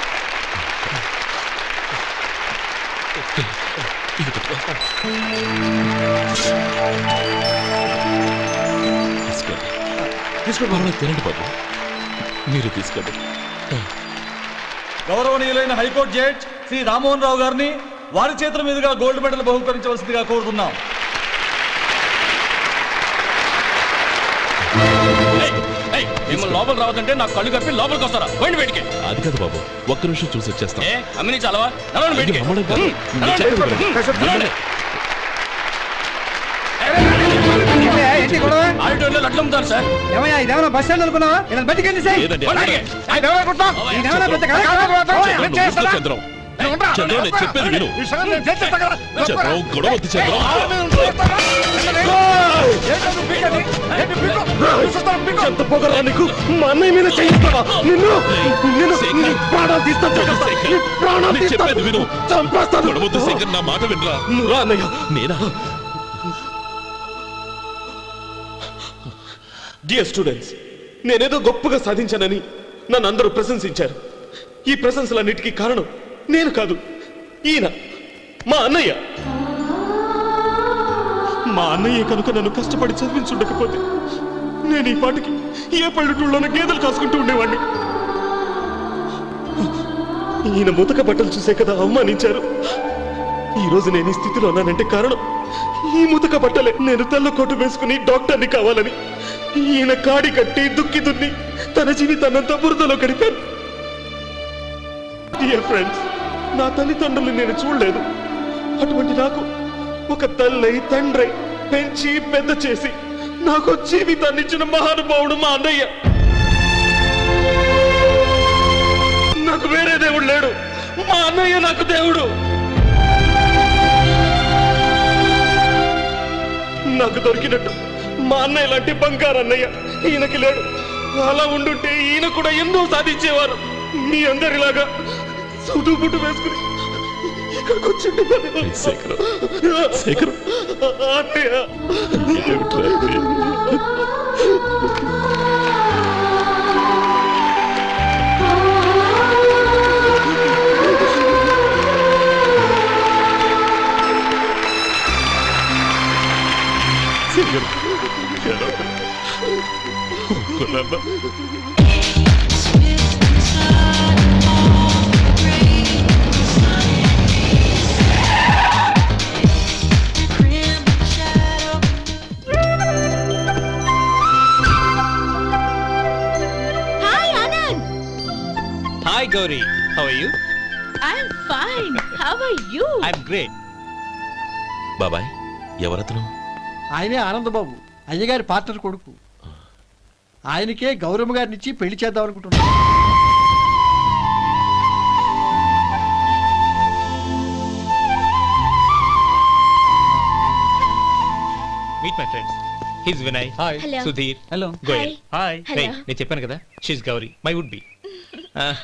తీసుకోండి, తినండి బాబు, మీరు తీసుకోండి. గౌరవనీయులైన హైకోర్టు జడ్జ్ శ్రీ రామ్మోహన్ రావు గారిని వారి చేతుల మీదుగా గోల్డ్ మెడల్ బహుకరించవలసిందిగా కోరుతున్నాం. మిమ్మల్ని లోపల రావద్దంటే నాకు కళ్ళు కప్పి లోపలికి వస్తారా? పోయింది బయటికి. అది కాదు బాబు, ఒక్క నిమిషం చూసి వచ్చేస్తాం. అమ్మిని చాలవా? నడవండి బయటికి. అమ్మడం కాదు, నేను చెప్పేది వినండి. ఆడిటోరియంలో లడ్లు అమ్ముతారు సార్. ఏమయ్యా ఇదేమన్నా బస్ స్టాండ్ అనుకున్నావా? ఇలా బయటికి సార్. లేదండి, అలాగే. చంద్రం, చంద్రం, నేను చెప్పేది విను. చంద్రం, గొడవ వద్దు చంద్రం. ఎంత పొగరా నీకు? మా అన్నయ్య మీద చేయిస్తావా? నిన్ను ప్రాణాలు నేను చెప్పేది విను. చంపేస్తాను. గొడవ వద్దు శేఖర్, నా మాట వినరా. నువ్వు అన్నయ్య. నేనా? డియర్ స్టూడెంట్స్, నేనేదో గొప్పగా సాధించానని నన్ను అందరూ ప్రశంసించారు. ఈ ప్రశంసలన్నిటికీ కారణం నేను కాదు, ఈయన మా అన్నయ్య. మా అన్నయ్య కనుక నన్ను కష్టపడి చదివించుండకపోతే నేను ఈ పాటికి ఏ పల్లెటూళ్ళలోనే గేదెలు కాసుకుంటూ ఉండేవాడిని. ఈయన ముతక బట్టలు చూసే కదా అవమానించారు. ఈ రోజు నేను ఈ స్థితిలో ఉన్నానంటే కారణం ఈ ముతక బట్టలే. నేను తెల్ల కోటు వేసుకుని డాక్టర్ని కావాలని ఈయన కాడి కట్టి దుక్కి దున్ని తన జీవితాన్నంతా బురదలో గడిపారు. డియర్ ఫ్రెండ్స్, నా తల్లిదండ్రులు నేను చూడలేదు. అటువంటి నాకు ఒక తల్లి తండ్రి పెంచి పెద్ద చేసి నాకు జీవితాన్ని ఇచ్చిన మహానుభావుడు మా అన్నయ్య. నాకు వేరే దేవుడు లేడు, మా అన్నయ్య నాకు దేవుడు. నాకు దొరికినట్టు మా అన్నయ్య లాంటి బంగారు అన్నయ్య ఈయనకి లేడు. అలా ఉండుంటే ఈయన కూడా ఎన్నో సాధించేవారు. మీ అందరిలాగా సుటు పుట్టు వేసుకుని ఇక్కడికి వచ్చిండే శేఖర్, శేఖర్, అన్నయ్య. Hi Anand. Hi Gauri, how are you? I'm fine. How are you? I'm great. బాబాయ్, ఎవరతను? ఆయనే ఆనందబాబు, అయ్యగారి పార్ట్నర్ కొడుకు. ఆయనకే గౌరమ్మ గారిని ఇచ్చి పెళ్లి చేద్దాం అనుకుంటున్నాను. Meet my friends. He's Vinay. Hi. Hello. Sudheer. Hello. Goyal. Hi. Hello. నేను చెప్పాను కదా, she's Gauri, my would be.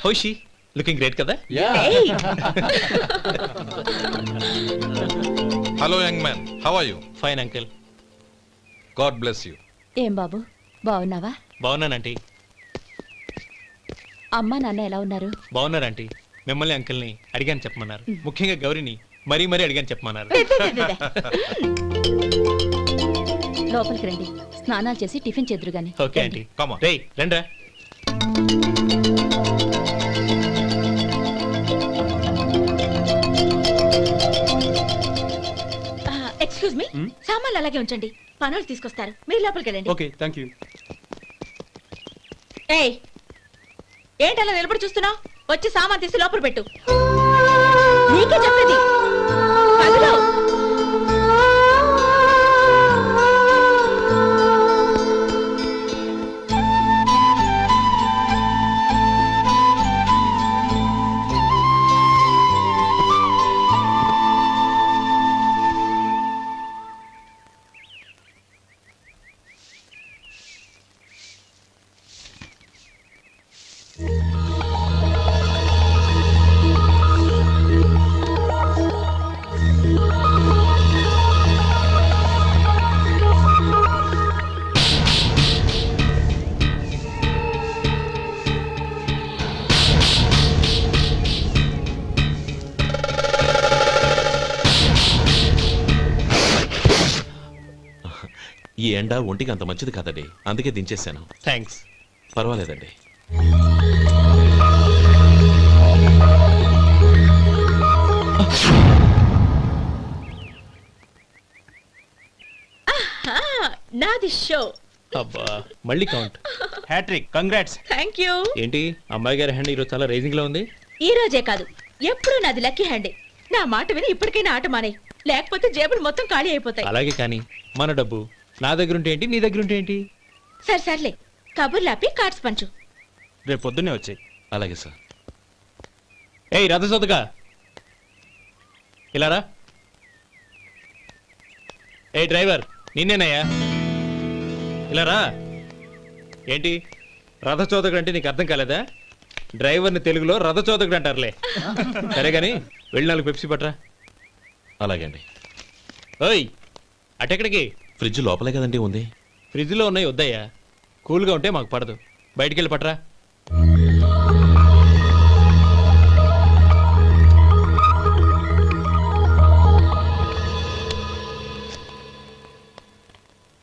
How she? Looking great కదా? Hey. Hello young man, how are you? Fine uncle. God bless you. ఏం బాబు, బాగున్నావా? బాగున్నానంటీ. అమ్మా నాన్న ఎలా ఉన్నారు? బాగున్నారంటీ. మిమ్మల్ని అంకిల్ని అడిగాను చెప్పమన్నారు. ముఖ్యంగా గౌరీని మరీ మరీ అడిగాను చెప్పమన్నారు. లోపలికి రండి, స్నానాలు చేసి టిఫిన్ చేద్దురు గాని. Okay aunty. Come on. రేయ్ రండ్రా. ఎక్స్క్యూజ్ మీ, సామాన్లు అలాగే ఉంచండి, పనులు తీసుకొస్తారు. మీరు లోపలికి వెళ్ళండి. Okay, thank you. ఏయ్, ఏంటి అలా నిలబడి చూస్తున్నావు? వచ్చి సామాన్ తీసి లోపల పెట్టు. నీకే చెప్పేది. కదులు. ఈ ఎండ ఒంటికి అంత మంచిది కాదండి, అందుకే దించేశాను. థ్యాంక్స్. పర్వాలేదండి. నాది షో. అబ్బా మళ్ళీ count. Hattrick, congrats. Thank you. ఏంటి అమ్మాయి గారి హ్యాండ్ ఈరోజు చాలా రైజింగ్ లో ఉంది? ఈ రోజే కాదు, ఎప్పుడూ నాది లక్కీ హ్యాండే. నా మాట విని ఇప్పటికైనా ఆట మానే, లేకపోతే జేబులు మొత్తం ఖాళీ అయిపోతాయి. అలాగే కానీ మన డబ్బు నా దగ్గర ఉంటే ఏంటి, నీ దగ్గర ఉంటే ఏంటి? సరే సర్లే, కబుర్లాపి కార్డ్స్ పంచు. రేపు పొద్దున్నే వచ్చాయి. అలాగే సార్. ఏయ్ రథసోదగా ఇలా రా. ఏ డ్రైవర్ నిన్నేనయ్యా, ఇలా రా. ఏంటి రథచోదకుడు అంటే నీకు అర్థం కాలేదా? డ్రైవర్ని తెలుగులో రథచోదకుడు అంటారులే. సరే గాని వెళ్ళి 4 పెప్సీ పట్రా. అలాగే అండి. ఓయ్ అటెక్కడికి? ఫ్రిడ్జ్ లోపలే కదండి ఉంది. ఫ్రిడ్జ్లో ఉన్నాయి వద్దయ్యా, కూల్గా ఉంటే మాకు పడదు. బయటికి వెళ్ళి పట్రా.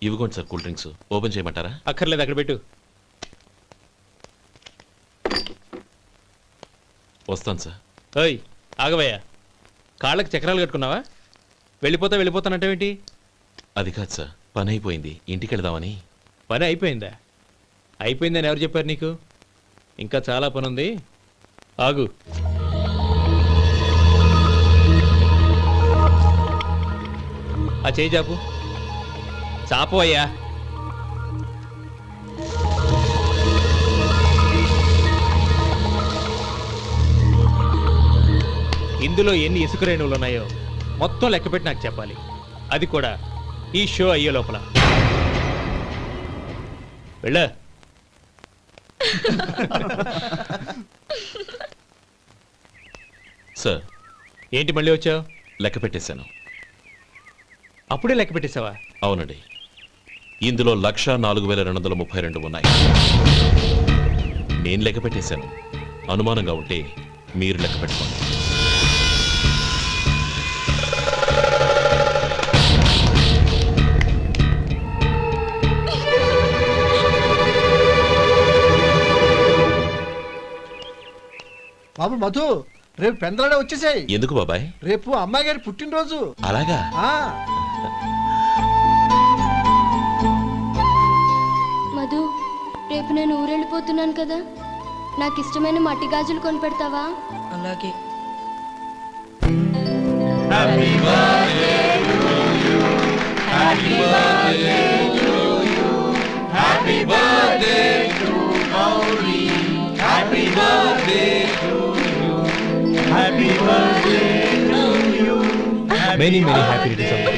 ఇవ్వకోండి సార్ కూల్ డ్రింక్స్. ఓపెన్ చేయమంటారా? అక్కర్లేదు, అక్కడ పెట్టు. వస్తాను సార్. ఓయ్ ఆగవయ్యా, కాళ్ళకి చక్రాలు కట్టుకున్నావా? వెళ్ళిపోతానంటావేంటి? అది కాదు సార్, పని అయిపోయింది, ఇంటికి వెళదామని. పని అయిపోయిందా? అయిపోయిందని ఎవరు చెప్పారు నీకు? ఇంకా చాలా పని ఉంది, ఆగు. ఆ చేయి చాపు. చాపు అయ్యా. ఇందులో ఎన్ని ఇసుక రేణువులు ఉన్నాయో మొత్తం లెక్కపెట్టి నాకు చెప్పాలి. అది కూడా ఈ షో అయ్యే లోపల. వెళ్ళ. సార్ ఏంటి మళ్ళీ వచ్చావు? లెక్క పెట్టేశాను. అప్పుడే లెక్క పెట్టేశావా? అవునండి. ఇందులో 1,04,232 ఉన్నాయి. నేను లెక్క పెట్టేశాను. అనుమానంగా ఉంటే మీరు లెక్క పెట్టుకోండి. బాబు మధు, రేపు పెందలాడే వచ్చేసాయి. ఎందుకు బాబాయ్? రేపు అమ్మాయి గారి పుట్టినరోజు. అలాగా? మధు, రేపు నేను ఊరెళ్ళిపోతున్నాను కదా, నాకు ఇష్టమైన మట్టి గాజులు కొనిపెడతావా? అలాగే. Many happy returns.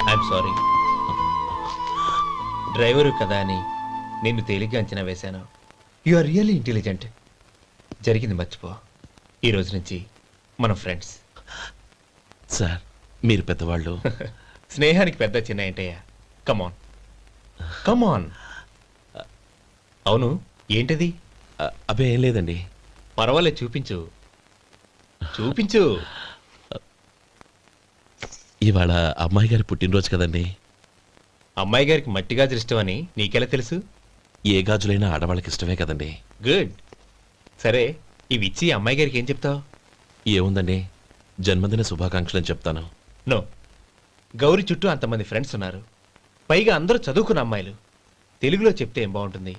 I'm sorry. Driver కదా అని నిన్ను తేలిగ్గా అంచనా వేశాను. You are really intelligent. జరిగింది మర్చిపో. ఈ రోజు నుంచి మనం ఫ్రెండ్స్. సార్ మీరు పెద్దవాళ్ళు. స్నేహానికి పెద్ద చిన్న ఏంటయ్యా? కమాన్ కమాన్. అవును, ఏంటది? అబ్బే ఏం లేదండి. పర్వాలేదు, చూపించు చూపించు. ఇవాళ అమ్మాయి గారి పుట్టినరోజు కదండి. అమ్మాయి గారికి మట్టి గాజులు ఇష్టమని నీకెలా తెలుసు? ఏ గాజులైనా ఆడవాళ్ళకి ఇష్టమే కదండి. గుడ్. సరే, ఇవి ఇచ్చి అమ్మాయి గారికి ఏం చెప్తావు? ఏముందండి, జన్మదిన శుభాకాంక్షలు అని చెప్తాను. నో, గౌరీ చుట్టూ అంతమంది ఫ్రెండ్స్ ఉన్నారు, పైగా అందరూ చదువుకున్న అమ్మాయిలు. తెలుగులో చెప్తే ఏం బాగుంటుంది?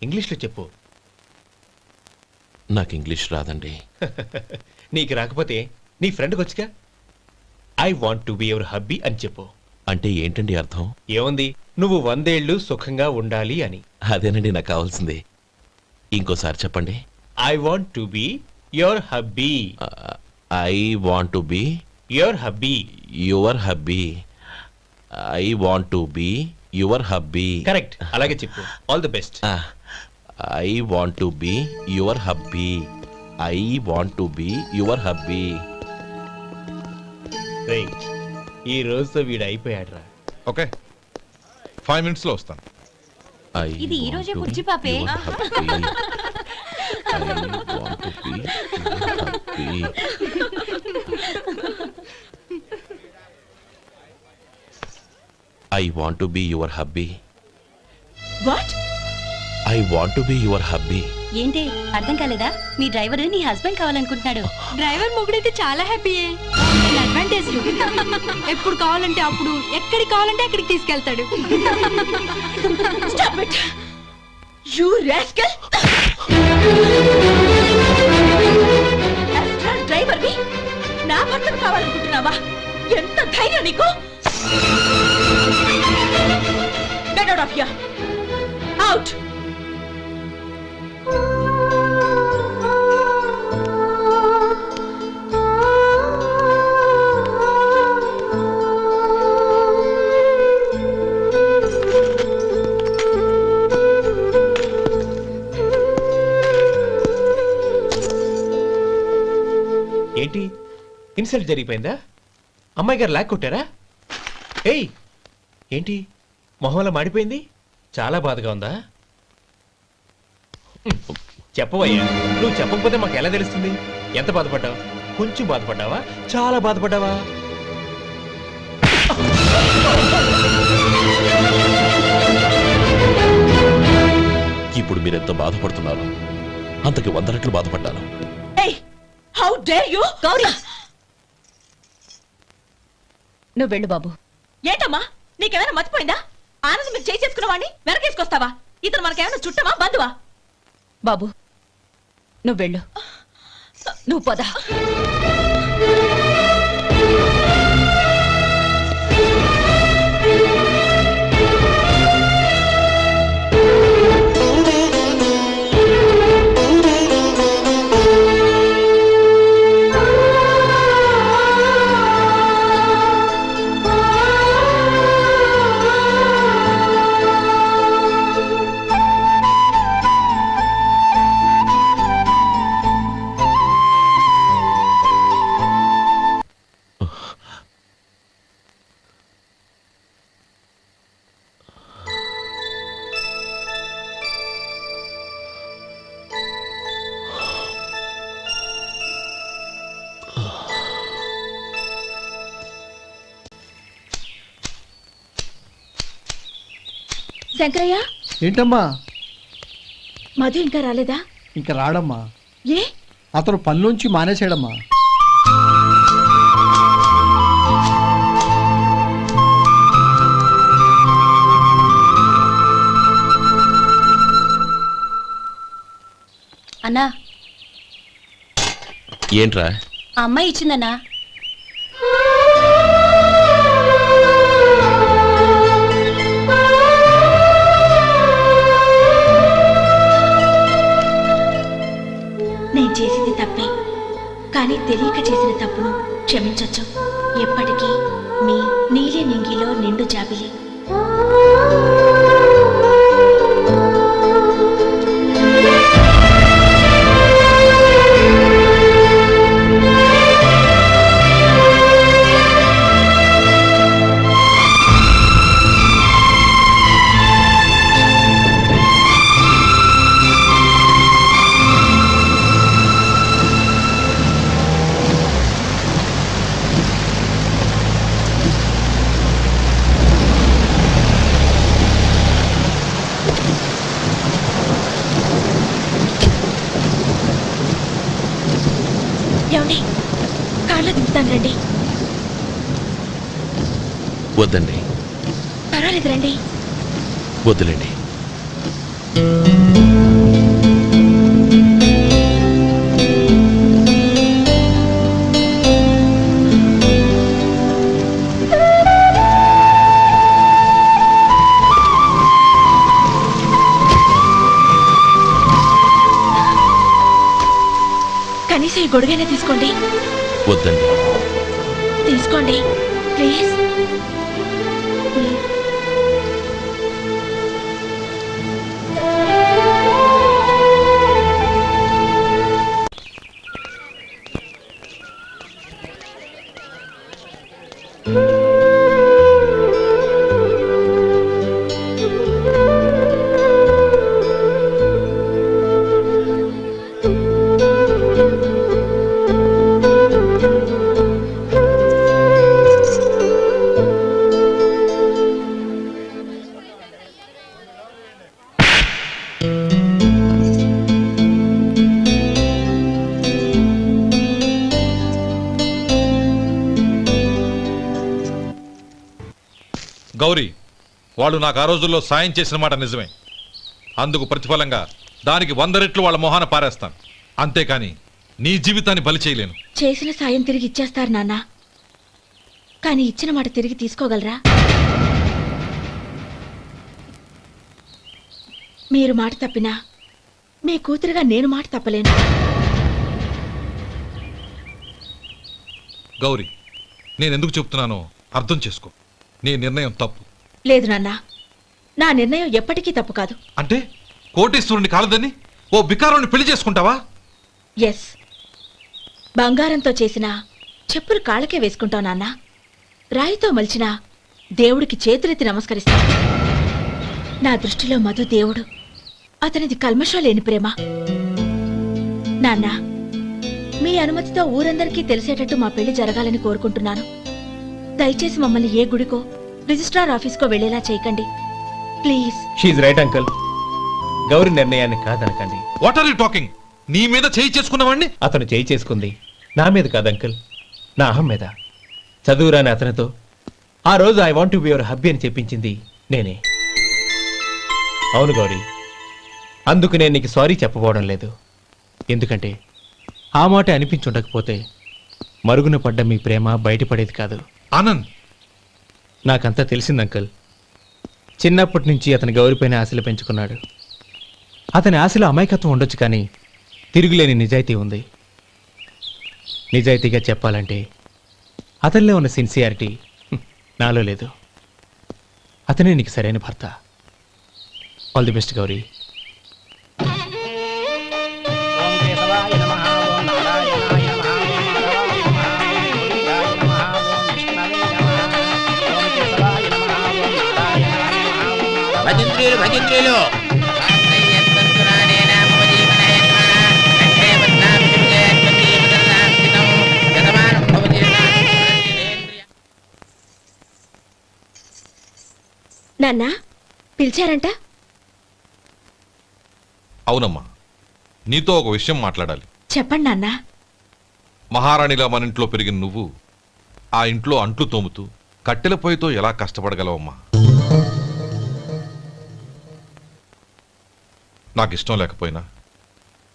ఇంగ్లీష్లో చెప్పు. నాకు ఇంగ్లీష్ రాదండి. నీకు రాకపోతే నీ ఫ్రెండ్కి వచ్చిగా I want to be your hubby అని చెప్పు. అంటే ఏంటండి అర్థం? ఏముంది, నువ్వు 100 ఏళ్ళు సుఖంగా ఉండాలి అని. అదేనండి నాకు కావాల్సింది. ఇంకోసారి చెప్పండి. I want to be your hubby. I want to be your hubby. Your hubby. I want to be your hubby. Correct, అలాగే చెప్పు. All the best. I want to be your hubby. I want to be your hubby. ఈ రోజుతో వీడు అయిపోయాడ్రా. Okay, 5 minutes లో వస్తాను. ఇది ఈ రోజే బుజ్జి పాపే. I want to be your hubby. What? I want to be your hubby. ఏంటి అర్థం కాలేదా? మీ డ్రైవర్ నీ హస్బెండ్ కావాలనుకుంటున్నాడు. డ్రైవర్ మొగుడైతే చాలా హ్యాపీయే. అడ్వాంటేజ్ ఎప్పుడు కావాలంటే అప్పుడు, ఎక్కడికి కావాలంటే అక్కడికి తీసుకెళ్తాడు. Stop it! You rascal! Driver వి నా భర్తను కావాలనుకుంటున్నావా? ఎంత ధైర్యం నీకు? Get out of here! Out! ఏంటి ఇన్సల్ట్ జరిగిపోయిందా? అమ్మాయి గారు లాక్ కొట్టారా? ఏయ్ ఏంటి మొహంలో మాడిపోయింది? చాలా బాధగా ఉందా? చెప్పవయ్యా, నువ్వు చెప్పకపోతే మాకు ఎలా తెలుస్తుంది? ఎంత బాధపడ్డావు? కొంచెం బాధపడ్డావా? చాలా బాధపడ్డావా? ఇప్పుడు మీరెంత బాధపడుతున్నారు, అంతకి 100 రెట్లు బాధపడ్డాను. How dare you! గౌరీ, నువ్వు వెళ్ళు బాబు. ఏంటమ్మా, నీకేమైనా మర్చిపోయిందా? ఆనందం మీరు చేసుకున్న వాడిని వెనకేసుకొస్తావా? ఇతను మనకేమైనా చుట్టమా, బంధువా? బాబు నువ్వు వెళ్ళు, నువ్వు పద. శంకరయ్య, ఏంటమ్మా? మధు ఇంకా రాలేదా? ఇంకా రాడమ్మా. ఏ? అతను పనిలోంచి మానేసాడమ్మా. అన్నా, ఏంట్రా? ఆ అమ్మాయి ఇచ్చిందన్నా. నేను చేసింది తప్పే, కానీ తెలియక చేసిన తప్పును క్షమించొచ్చు. ఎప్పటికీ మీ నీలి నింగిలో నిండు జాబిలి. ఏమండి, కార్లో దింపుతాను రండి. వద్దండి. పర్వాలేదు రండి. వద్దులేండి. కనీసం ఈ గొడుగైనా తీసుకోండి. వద్దండి. తీసుకోండి ప్లీజ్. గౌరీ, వాళ్ళు నాకు ఆ రోజుల్లో సాయం చేసిన మాట నిజమే. అందుకు ప్రతిఫలంగా దానికి 100 రెట్లు వాళ్ళ మొహాన పారేస్తాను. అంతేకాని నీ జీవితాన్ని బలి చేయలేను. చేసిన సాయం తిరిగి ఇచ్చేస్తారు నాన్న, కానీ ఇచ్చిన మాట తిరిగి తీసుకోగలరా? మీరు మాట తప్పినా మీ కూతురుగా నేను మాట తప్పలేను. గౌరీ, నేనెందుకు చెప్తున్నానో అర్థం చేసుకో. నీ నిర్ణయం తప్పు. లేదు నాన్న, నా నిర్ణయం ఎప్పటికీ తప్పు కాదు. అంటే కోటేశ్వరుని కాలదని ఓ బికారాన్ని పెళ్లి చేసుకుంటావా? ఎస్, బంగారంతో చేసిన చెప్పులు కాళ్ళకే వేసుకుంటావు నాన్న. రాయితో మలిచిన దేవుడికి చేతులెత్తి నమస్కరిస్తా. నా దృష్టిలో మధు దేవుడు, అతనిది కల్మషం లేని ప్రేమ. నాన్న, మీ అనుమతితో ఊరందరికీ తెలిసేటట్టు మా పెళ్లి జరగాలని కోరుకుంటున్నాను. దయచేసి మమ్మల్ని ఏ గుడికో రిజిస్ట్రార్ ఆఫీస్కో వెళ్లేలా చేయకండి please. She right uncle. Gauri నిర్ణయాన్ని కాదనకండి. What are you talking? నీ మీద చేయి చేసుకున్నవాడిని అతను చేయి చేసుకుంది నా మీద కాదు అంకుల్, నా అహం మీద. చదువురాని అతనితో ఆ రోజు I want to be your hubby అని చెప్పించింది నేనే. అవును గౌరీ, అందుకు నేను నీకు సారీ చెప్పబోవడం లేదు. ఎందుకంటే ఆ మాట అనిపించుండకపోతే మరుగున పడ్డ మీ ప్రేమ బయటపడేది కాదు. ఆనంద్, నాకంతా తెలిసింది అంకుల్. చిన్నప్పటి నుంచి అతని గౌరిపైన ఆశలు పెంచుకున్నాడు. అతని ఆశలో అమాయకత్వం ఉండొచ్చు, కానీ తిరుగులేని నిజాయితీ ఉంది. నిజాయితీగా చెప్పాలంటే అతనిలో ఉన్న సిన్సియారిటీ నాలో లేదు. అతనే నీకు సరైన భర్త. All the best Gauri. భజంత్రీలు భజంత్రీలు నాన్న, పిలిచారంట? అవునమ్మా, నీతో ఒక విషయం మాట్లాడాలి. చెప్పండి నాన్న. మహారాణిలా మన ఇంట్లో పెరిగిన నువ్వు ఆ ఇంట్లో అంట్లు తోముతూ కట్టెల పొయ్యితో ఎలా కష్టపడగలవమ్మా? నాకు ఇష్టం లేకపోయినా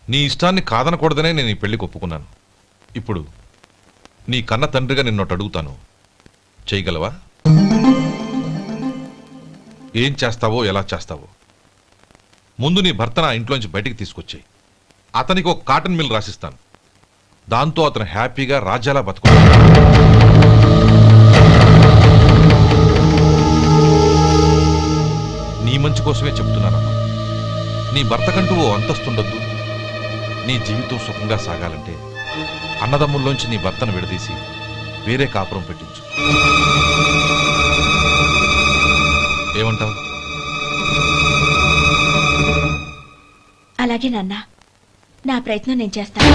నీ ఇష్టాన్ని కాదనకూడదనే నేను ఈ పెళ్లికి ఒప్పుకున్నాను. ఇప్పుడు నీ కన్న తండ్రిగా నిన్నొట్టు అడుగుతాను, చేయగలవా? ఏం చేస్తావో, ఎలా చేస్తావో ముందు నీ భర్త నా ఇంట్లోంచి బయటికి తీసుకొచ్చేయి. అతనికి ఒక కాటన్ మిల్ రాసిస్తాను. దాంతో అతను హ్యాపీగా రాజ్యాలా బతుకుతాడు. నీ మంచి కోసమే చెప్తున్నానమ్మా. నీ భర్తకంటూ ఓ అంతస్తుండొద్దు. నీ జీవితం సుఖంగా సాగాలంటే అన్నదమ్ముల్లోంచి నీ భర్తను విడదీసి వేరే కాపురం పెట్టించు. ఏమంటావు? అలాగే నాన్న, నా ప్రయత్నం నేను చేస్తాను.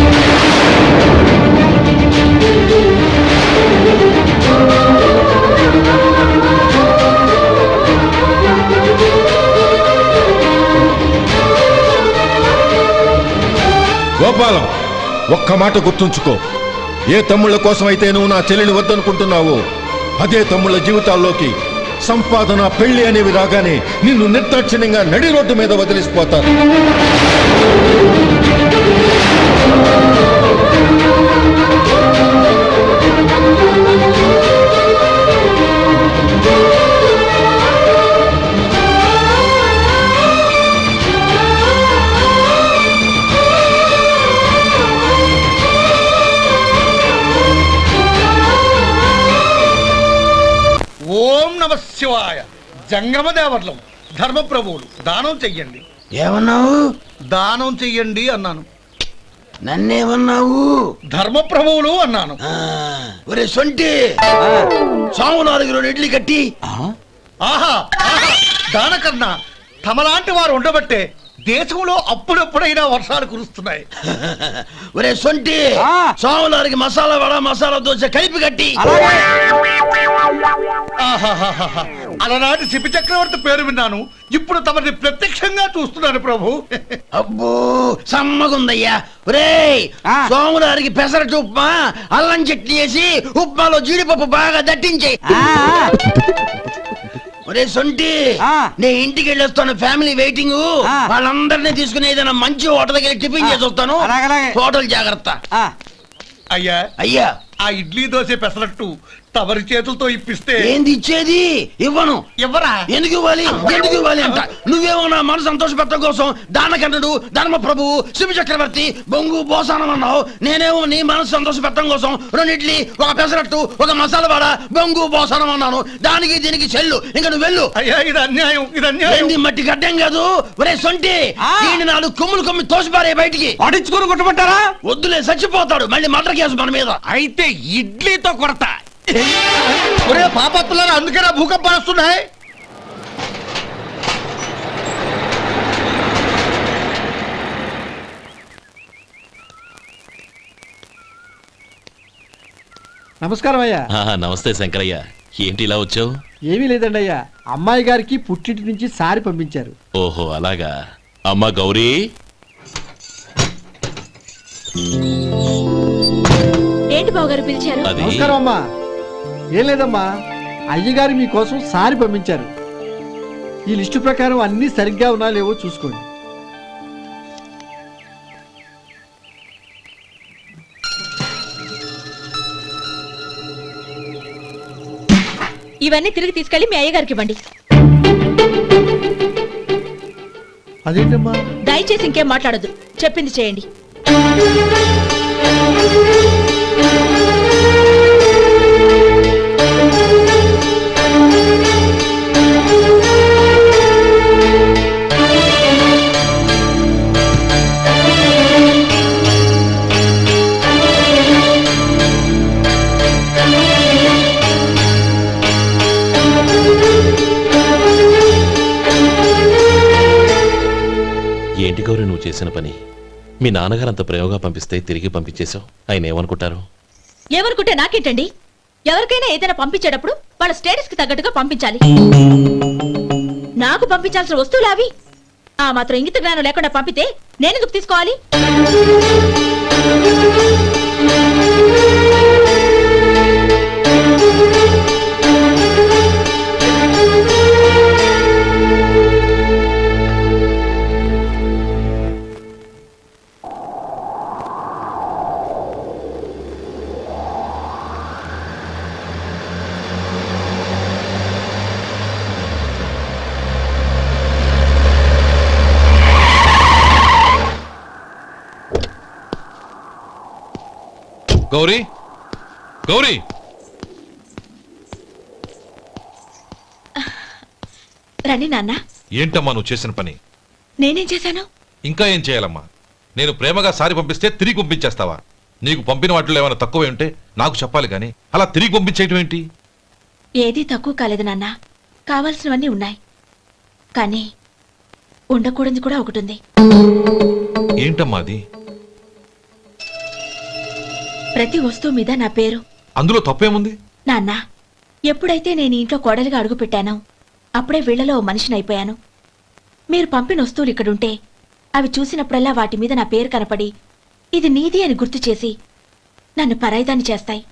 గోపాలం, ఒక్క మాట గుర్తుంచుకో. ఏ తమ్ముళ్ళ కోసం అయితే నువ్వు నా చెల్లిని వద్దనుకుంటున్నావో అదే తమ్ముళ్ళ జీవితాల్లోకి సంపాదన, పెళ్లి అనేవి రాగానే నిన్ను నిర్దాక్షిణ్యంగా నడి రోడ్డు మీద వదిలిసిపోతారు. ఓం నమ శివాయ. జంగమ దేవర్లం, ధర్మప్రభువులు, దానం చెయ్యండి. ఏమన్నావు? దానం చెయ్యండి అన్నాను. నన్నేమన్నావు? ధర్మప్రభువులు అన్నాను. ఒరే సొంటి, సామునాలుగు 2 ఇడ్లీ కట్టి. ఆహా, దానకన్నా తమలాంటి వారు ఉండబట్టే దేశంలో అప్పుడప్పుడైనా వర్షాలు కురుస్తున్నాయి. ఒరే సొంటి, సామునాలుగు మసాలా వడ, మసాలా దోశ కలిపి కట్టి. అలనాటి శిపి చక్రవర్తి పేరు విన్నాను, ఇప్పుడు తమని ప్రత్యక్షంగా చూస్తున్నాను ప్రభు. అబ్బో సమ్మగుందయ్యా. ఒరే సోములారికి పెసరట్టు ఉప్మా, అల్లం చట్నీ వేసి ఉప్మాలో జీడిపప్పు బాగా దట్టించే. ఒరే సొంటి నేను ఇంటికి వెళ్ళొస్తాను, ఫ్యామిలీ వెయిటింగ్. వాళ్ళందరినీ తీసుకుని ఏదైనా మంచి హోటల్ దగ్గర టిఫిన్ చేసి వస్తాను. హోటల్ జాగ్రత్త. అయ్యా అయ్యా, ఆ ఇడ్లీ దోశ పెసరట్టు తమరి చేతులతో ఇప్పిస్తే ఏంది ఇచ్చేది? ఇవ్వను. ఎవరా? ఎందుకు ఇవ్వాలి? ఎందుకు ఇవ్వాలి అంట. నువ్వేమో నా మనసు సంతోషపెట్టడం కోసం దానకంటుడు, ధర్మ ప్రభువు, శివ చక్రవర్తి, బొంగు బోసానం అన్నావు. నేనేమో నీ మనసు సంతోషపెట్టడం కోసం 2 ఇడ్లీ, ఒక పెసరట్టు, ఒక మసాలా వాడ, బొంగు బోసానం అన్నాను. దానికి దీనికి చెల్లు. ఇంకా నువ్వు వెళ్ళు. అయ్యా ఇది అన్యాయం, ఇది అన్యాయం. ఏంది మట్టి గడ్డం కాదు. ఒరే సొంటి, దీన్ని 4 కొమ్ములు కొమ్మి తోసిపారే బయటికి. పడించుకొని కొట్టమంటారా? వద్దులే, చచ్చిపోతాడు. మళ్ళీ మర్డర్ కేసు మన మీద. అయితే ఇడ్లీతో కొడతా. ఒరే పాపత్తులారా, అందుకేనా భూకంపాలు వస్తున్నాయి? నమస్కారం అయ్యా. నమస్తే శంకరయ్య, ఏంటి ఇలా వచ్చావు? ఏమీ లేదండి అయ్యా, అమ్మాయి గారికి పుట్టింటి నుంచి సారి పంపించారు. ఓహో అలాగా. అమ్మా గౌరీ, ఏంటి బావగారు పిలిచారు? అది నమస్కారం అమ్మా. ఏం లేదమ్మా, అయ్యగారు మీకోసం సారి పంపించారు. ఈ లిస్టు ప్రకారం అన్ని సరిగ్గా ఉన్నా లేవో చూసుకోండి. ఇవన్నీ తిరిగి తీసుకెళ్లి మీ అయ్యగారికి ఇవ్వండి. అదేంటమ్మా? దయచేసి ఇంకేం మాట్లాడొద్దు, చెప్పింది చేయండి. ఏంటి గౌరీ నువ్వు చేసిన పని? మీ నాన్నగారు అంత ప్రేమగా పంపిస్తే తిరిగి పంపించేశావు. ఆయన ఏమనుకుంటారు? ఏమనుకుంటే నాకేంటండి? ఎవరికైనా ఏదైనా పంపించేటప్పుడు వాళ్ళ స్టేటస్ కి తగ్గట్టుగా పంపించాలి. నాకు పంపించాల్సిన వస్తువులు అవి. ఆ మాత్రం ఇంగిత జ్ఞానం లేకుండా పంపితే నేనెందుకు తీసుకోవాలి? గౌరీ, గౌరీ, రండి నాన్న. ఏంటమ్మా నువ్వు చేసిన పని? నేనేం చేశాను? ఇంకా ఏం చేయాలమ్మా? నేను ప్రేమగా సారి పంపిస్తే తిరిగి పంపించేస్తావా? నీకు పంపిన వాటిలో ఏమైనా తక్కువ ఉంటే నాకు చెప్పాలి కానీ అలా తిరిగి పంపించేయటం ఏంటి? ఏదీ తక్కువ కాలేదు నాన్న, కావాల్సినవన్నీ ఉన్నాయి. కానీ ఉండకూడదు కూడా ఒకటి ఉంది. ఏంటమ్మా అది? ప్రతి వస్తువు మీద నా పేరు. అందులో తప్పేముంది? నాన్న, ఎప్పుడైతే నేను ఇంట్లో కోడలిగా అడుగు పెట్టానో అప్పుడే వీళ్లలో మనిషిని అయిపోయాను. మీరు పంపిన వస్తువులు ఇక్కడుంటే అవి చూసినప్పుడల్లా వాటి మీద నా పేరు కనపడి ఇది నీది అని గుర్తు చేసి నన్ను పరాయిదాన్ని చేస్తాయి.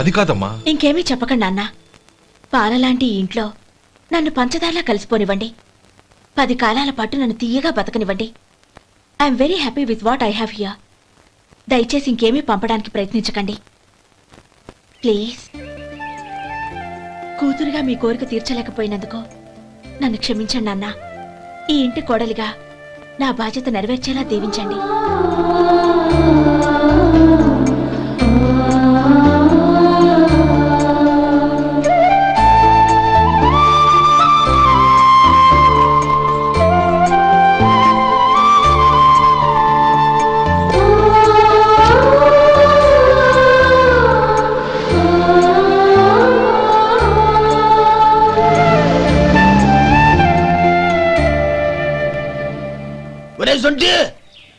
అది కాదమ్మా. ఇంకేమీ చెప్పకండి నాన్న. పాలలాంటి ఈ ఇంట్లో నన్ను పంచదారలా కలిసిపోనివ్వండి. 10 కాలాల పాటు నన్ను తీయగా బతకనివ్వండి. I'm very happy with what I have here. దయచేసి ఇంకేమీ పంపడానికి ప్రయత్నించకండి ప్లీజ్. కూతురుగా మీ కోరిక తీర్చలేకపోయినందుకు నన్ను క్షమించండి నాన్న. ఈ ఇంటి కోడలిగా నా బాధ్యత నెరవేర్చేలా దీవించండి.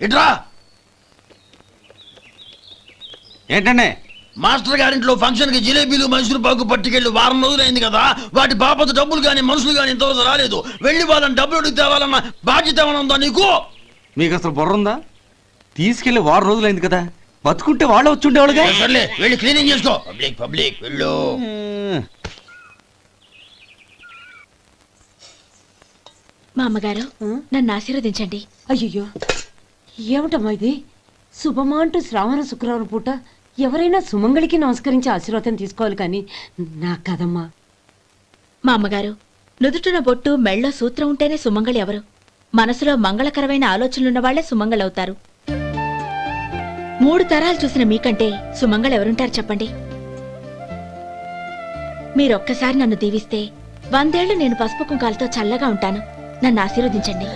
ఇట్రా. ఏంటండి? మాస్టర్ గారింట్లో ఫంక్షన్ కి జిలేబీలు మైసూరు పాకు పట్టుకెళ్ళి వారం రోజులైంది కదా. వాటి బాపత డబ్బులు కానీ మనుషులు కానీ ఇంతవరకు రాలేదు. వెళ్ళి వాళ్ళని డబ్బులు అడిగి తేవాలన్న బాధ్యత ఏమైనా ఉందా నీకు? మీకు అసలు బుర్ర ఉందా? తీసుకెళ్లి వారం రోజులైంది కదా, బతుకుంటే వాళ్ళు వచ్చి ఉండేవాళ్ళుగా. సర్లే, వెళ్ళి క్లీనింగ్ చేసుకో. పబ్లిక్ పబ్లిక్ వెళ్ళు. మా అమ్మగారు నన్ను ఆశీర్వదించండి. అయ్యో ఏమిటమ్మా ఇది? శుభమా అంటూ శ్రావణ శుక్రవారం పూట ఎవరైనా సుమంగళికి నమస్కరించి ఆశీర్వాదం తీసుకోవాలి కానీ నా కదమ్మా. మా అమ్మగారు, నుదుటిన బొట్టు మెళ్ళో సూత్రం ఉంటేనే సుమంగళి ఎవరు? మనసులో మంగళకరమైన ఆలోచనలున్న వాళ్లే సుమంగళవుతారు. 3 తరాలు చూసిన మీకంటే సుమంగళ ఎవరుంటారు చెప్పండి? మీరొక్కసారి నన్ను దీవిస్తే 100 ఏళ్లు నేను పసుపు కుంకాలతో చల్లగా ఉంటాను. నన్ను ఆశీర్వదించండి.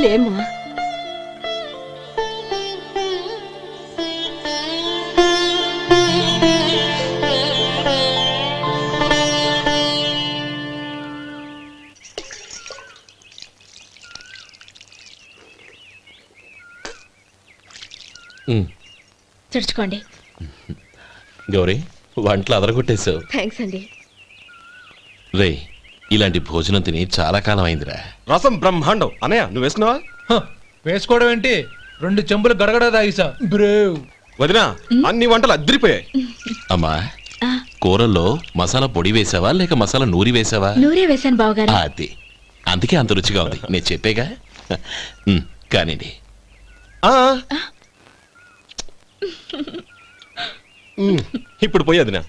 లేమ్మా. తుడుచుకోండి. గౌరీ, వంటలు అదరగొట్టేశావు. థ్యాంక్స్ అండి. రే, ఇలాంటి భోజనం తిని చాలా కాలం అయిందిరా. రసం బ్రహ్మాండం. అనయ్య నువ్వు వేసుకున్నావా? వేసుకోవడం ఏంటి? 2 చెంబులు గడగడ తాగిసా. బ్రేవ్. వదినా, అన్ని వంటలు అద్దరిపోయాయి. అమ్మా, కూరల్లో మసాలా పొడి వేసావా లేక మసాలా నూరి వేసావా? నూరే వేశాను బావగారు. అది అందుకే అంత రుచిగా ఉంది. నేను చెప్పేగా. కానివ్వండి. ఇప్పుడు పోయి వదినా.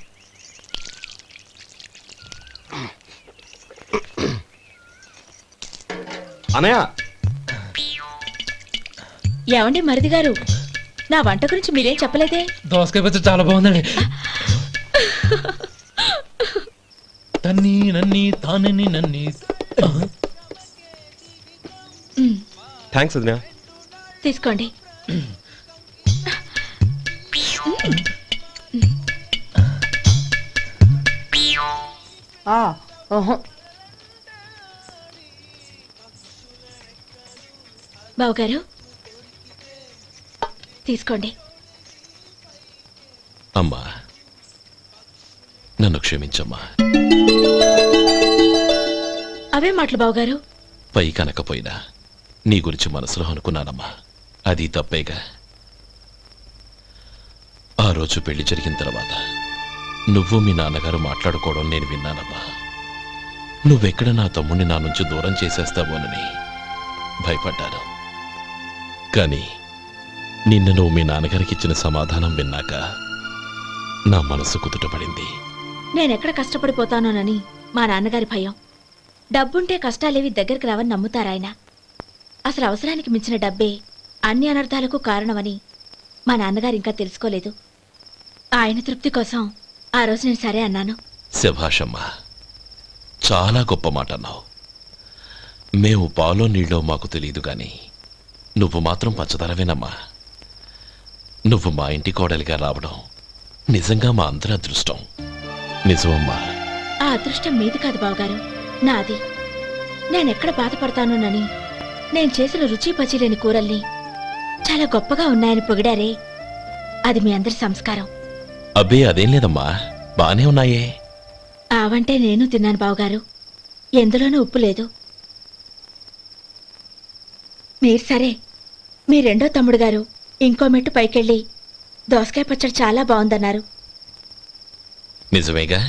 అనయ్య, ఏమండి మరిది గారు, నా వంట గురించి మీరేం చెప్పలేదే? దోసకాయ పచ్చడి చాలా బాగుందండి. తన్ని నన్ని తానని నన్ని. థ్యాంక్స్ వదినా. తీసుకోండి. బావగారు తీసుకోండి. అమ్మా, నన్ను క్షమించమ్మా. అవే మాటలు బావగారు. పై కనకపోయినా నీ గురించి మనసులో అనుకున్నానమ్మా. అది తప్పేగా. ఆ రోజు పెళ్లి జరిగిన తర్వాత నువ్వు మీ నాన్నగారు మాట్లాడుకోవడం నేను విన్నానమ్మా. నువ్వెక్కడ నా తమ్ముడిని నా నుంచి దూరం చేసేస్తావోనని భయపడ్డాను. కానీ నిన్న నువ్వు మీ నాన్నగారికి ఇచ్చిన సమాధానం విన్నాక నా మనసు కుదుటపడింది. నేనెక్కడ కష్టపడిపోతానోనని మా నాన్నగారి భయం. డబ్బుంటే కష్టాలేవి దగ్గరికి రావని నమ్ముతారాయన. అసలు అవసరానికి మించిన డబ్బే అన్ని అనర్థాలకు కారణమని మా నాన్నగారు ఇంకా తెలుసుకోలేదు. ఆయన తృప్తి కోసం ఆ రోజు నేను సరే అన్నాను. శభాషమ్మా, చాలా గొప్ప మాట అన్నావు. మేము పాలో నీళ్ళో మాకు తెలియదు గాని నువ్వు మాత్రం పచ్చదనవేనమ్మా. నువ్వు మా ఇంటి కోడలిగా రావడం నిజంగా మా అందరి అదృష్టం. నిజమమ్మా. ఆ అదృష్టం మీది కాదు బావగారు, నాది. నేనెక్కడ బాధపడతానోనని నేను చేసిన రుచి పచిలేని కూరల్ని చాలా గొప్పగా ఉన్నాయని పొగిడారే, అది మీ అందరి సంస్కారం. అబ్బే అదేం లేదమ్మా, బానే ఉన్నాయే. ఆవంటే నేను తిన్నాను బావగారు, ఎందులోనూ ఉప్పు లేదు. మీరు సరే, మీ రెండో తమ్ముడు గారు ఇంకో మెట్టు పైకెళ్ళి దోసకాయ పచ్చడి చాలా బాగుందన్నారు. నిజమేగా?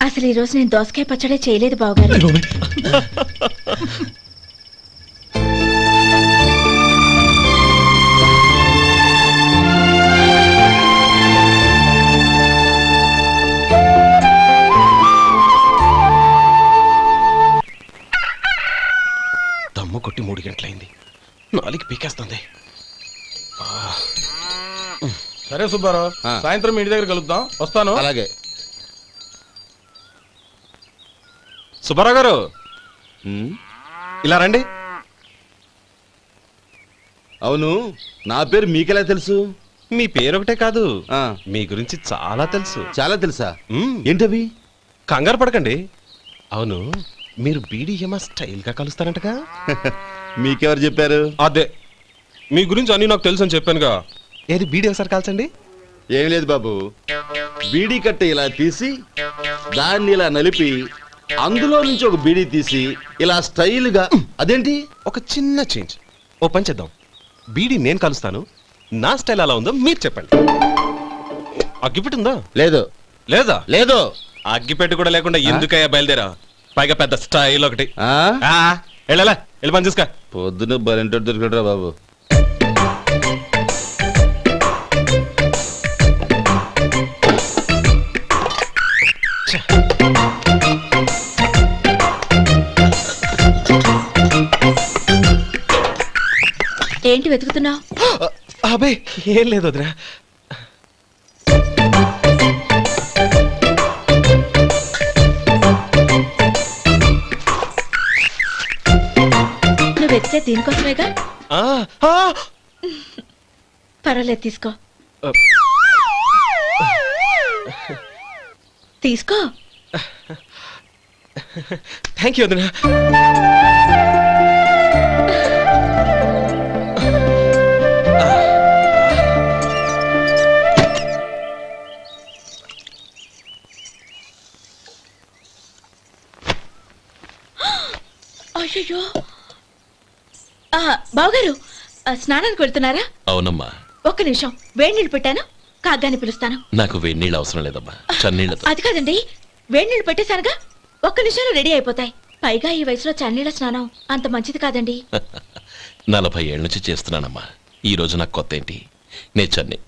అసలు ఈరోజు నేను దోసకాయ పచ్చడే చేయలేదు బావగారు. దమ్ము కొట్టి 3 గంటలైంది. 4కి పీకేస్తుంది. సరే సుబ్బారావు, సాయంత్రం ఇంటి దగ్గర కలుద్దాం. వస్తాను. అలాగే. సుబ్బారావు గారు, ఇలా రండి. అవును, నా పేరు మీకెలా తెలుసు? మీ పేరు ఒకటే కాదు, మీ గురించి చాలా తెలుసు. చాలా తెలుసా? ఏంటవి? కంగారు పడకండి. అవును, మీరు బీడీఎంఆ స్టైల్ గా కలుస్తారంటగా? మీకెవరు చెప్పారు? అదే, మీ గురించి అన్ని నాకు తెలుసు అని చెప్పానుగా. ఏది బీడీ ఒకసారి కాల్చండి. ఏం లేదు బాబు, బీడీ కట్ట ఇలా తీసి దాన్ని ఇలా నలిపి అందులో నుంచి ఒక బీడీ తీసి ఇలా స్టైల్ గా. అదేంటి? ఒక చిన్న చేంజ్. ఓ పని చేద్దాం, బీడీ నేను కలుస్తాను, నా స్టైల్ అలా ఉందో మీరు చెప్పండి. ఆ గిఫ్ట్ ఉందా? లేదు. లేదా? లేదు. అగ్గిపెట్టు కూడా లేకుండా ఎందుకయ్యా బయలుదేరా? పైగా పెద్ద స్టైల్ ఒకటి. వెళ్ళాలా వెళ్ళి పని చూసుకో. పొద్దున బలింటో దొరికడరా బాబు. ఏంటి వెతుకుతున్నావు? అబే ఏం లేదు వదినా. నువ్వు వెతికే దీనికోసమేగా. ఆ, ఆ, పర్వాలేదు, తీసుకో తీసుకో. థ్యాంక్ యూ వదినా. అయ్యో, బావగారు స్నానానికి వెళ్తున్నారా? అవునమ్మా. ఒక్క నిమిషం, వేడి నీళ్ళు పెట్టాను, కాగ్గాని పిలుస్తాను. నాకు వేడి నీళ్ళు అవసరం లేదమ్మా, చన్నీళ్ళతో. అది కాదండి, వేడి నీళ్ళు పెట్టేశానుగా, ఒక్క నిమిషంలో రెడీ అయిపోతాయి. పైగా ఈ వయసులో చన్నీళ్ళ స్నానం అంత మంచిది కాదండి. 40 ఏళ్ళ నుంచి చేస్తున్నానమ్మా. ఈ రోజు నాకు కొత్త ఏంటి? నే చన్ని.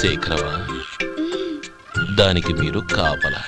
శేఖరవా, దానికి మీరు కాపలా.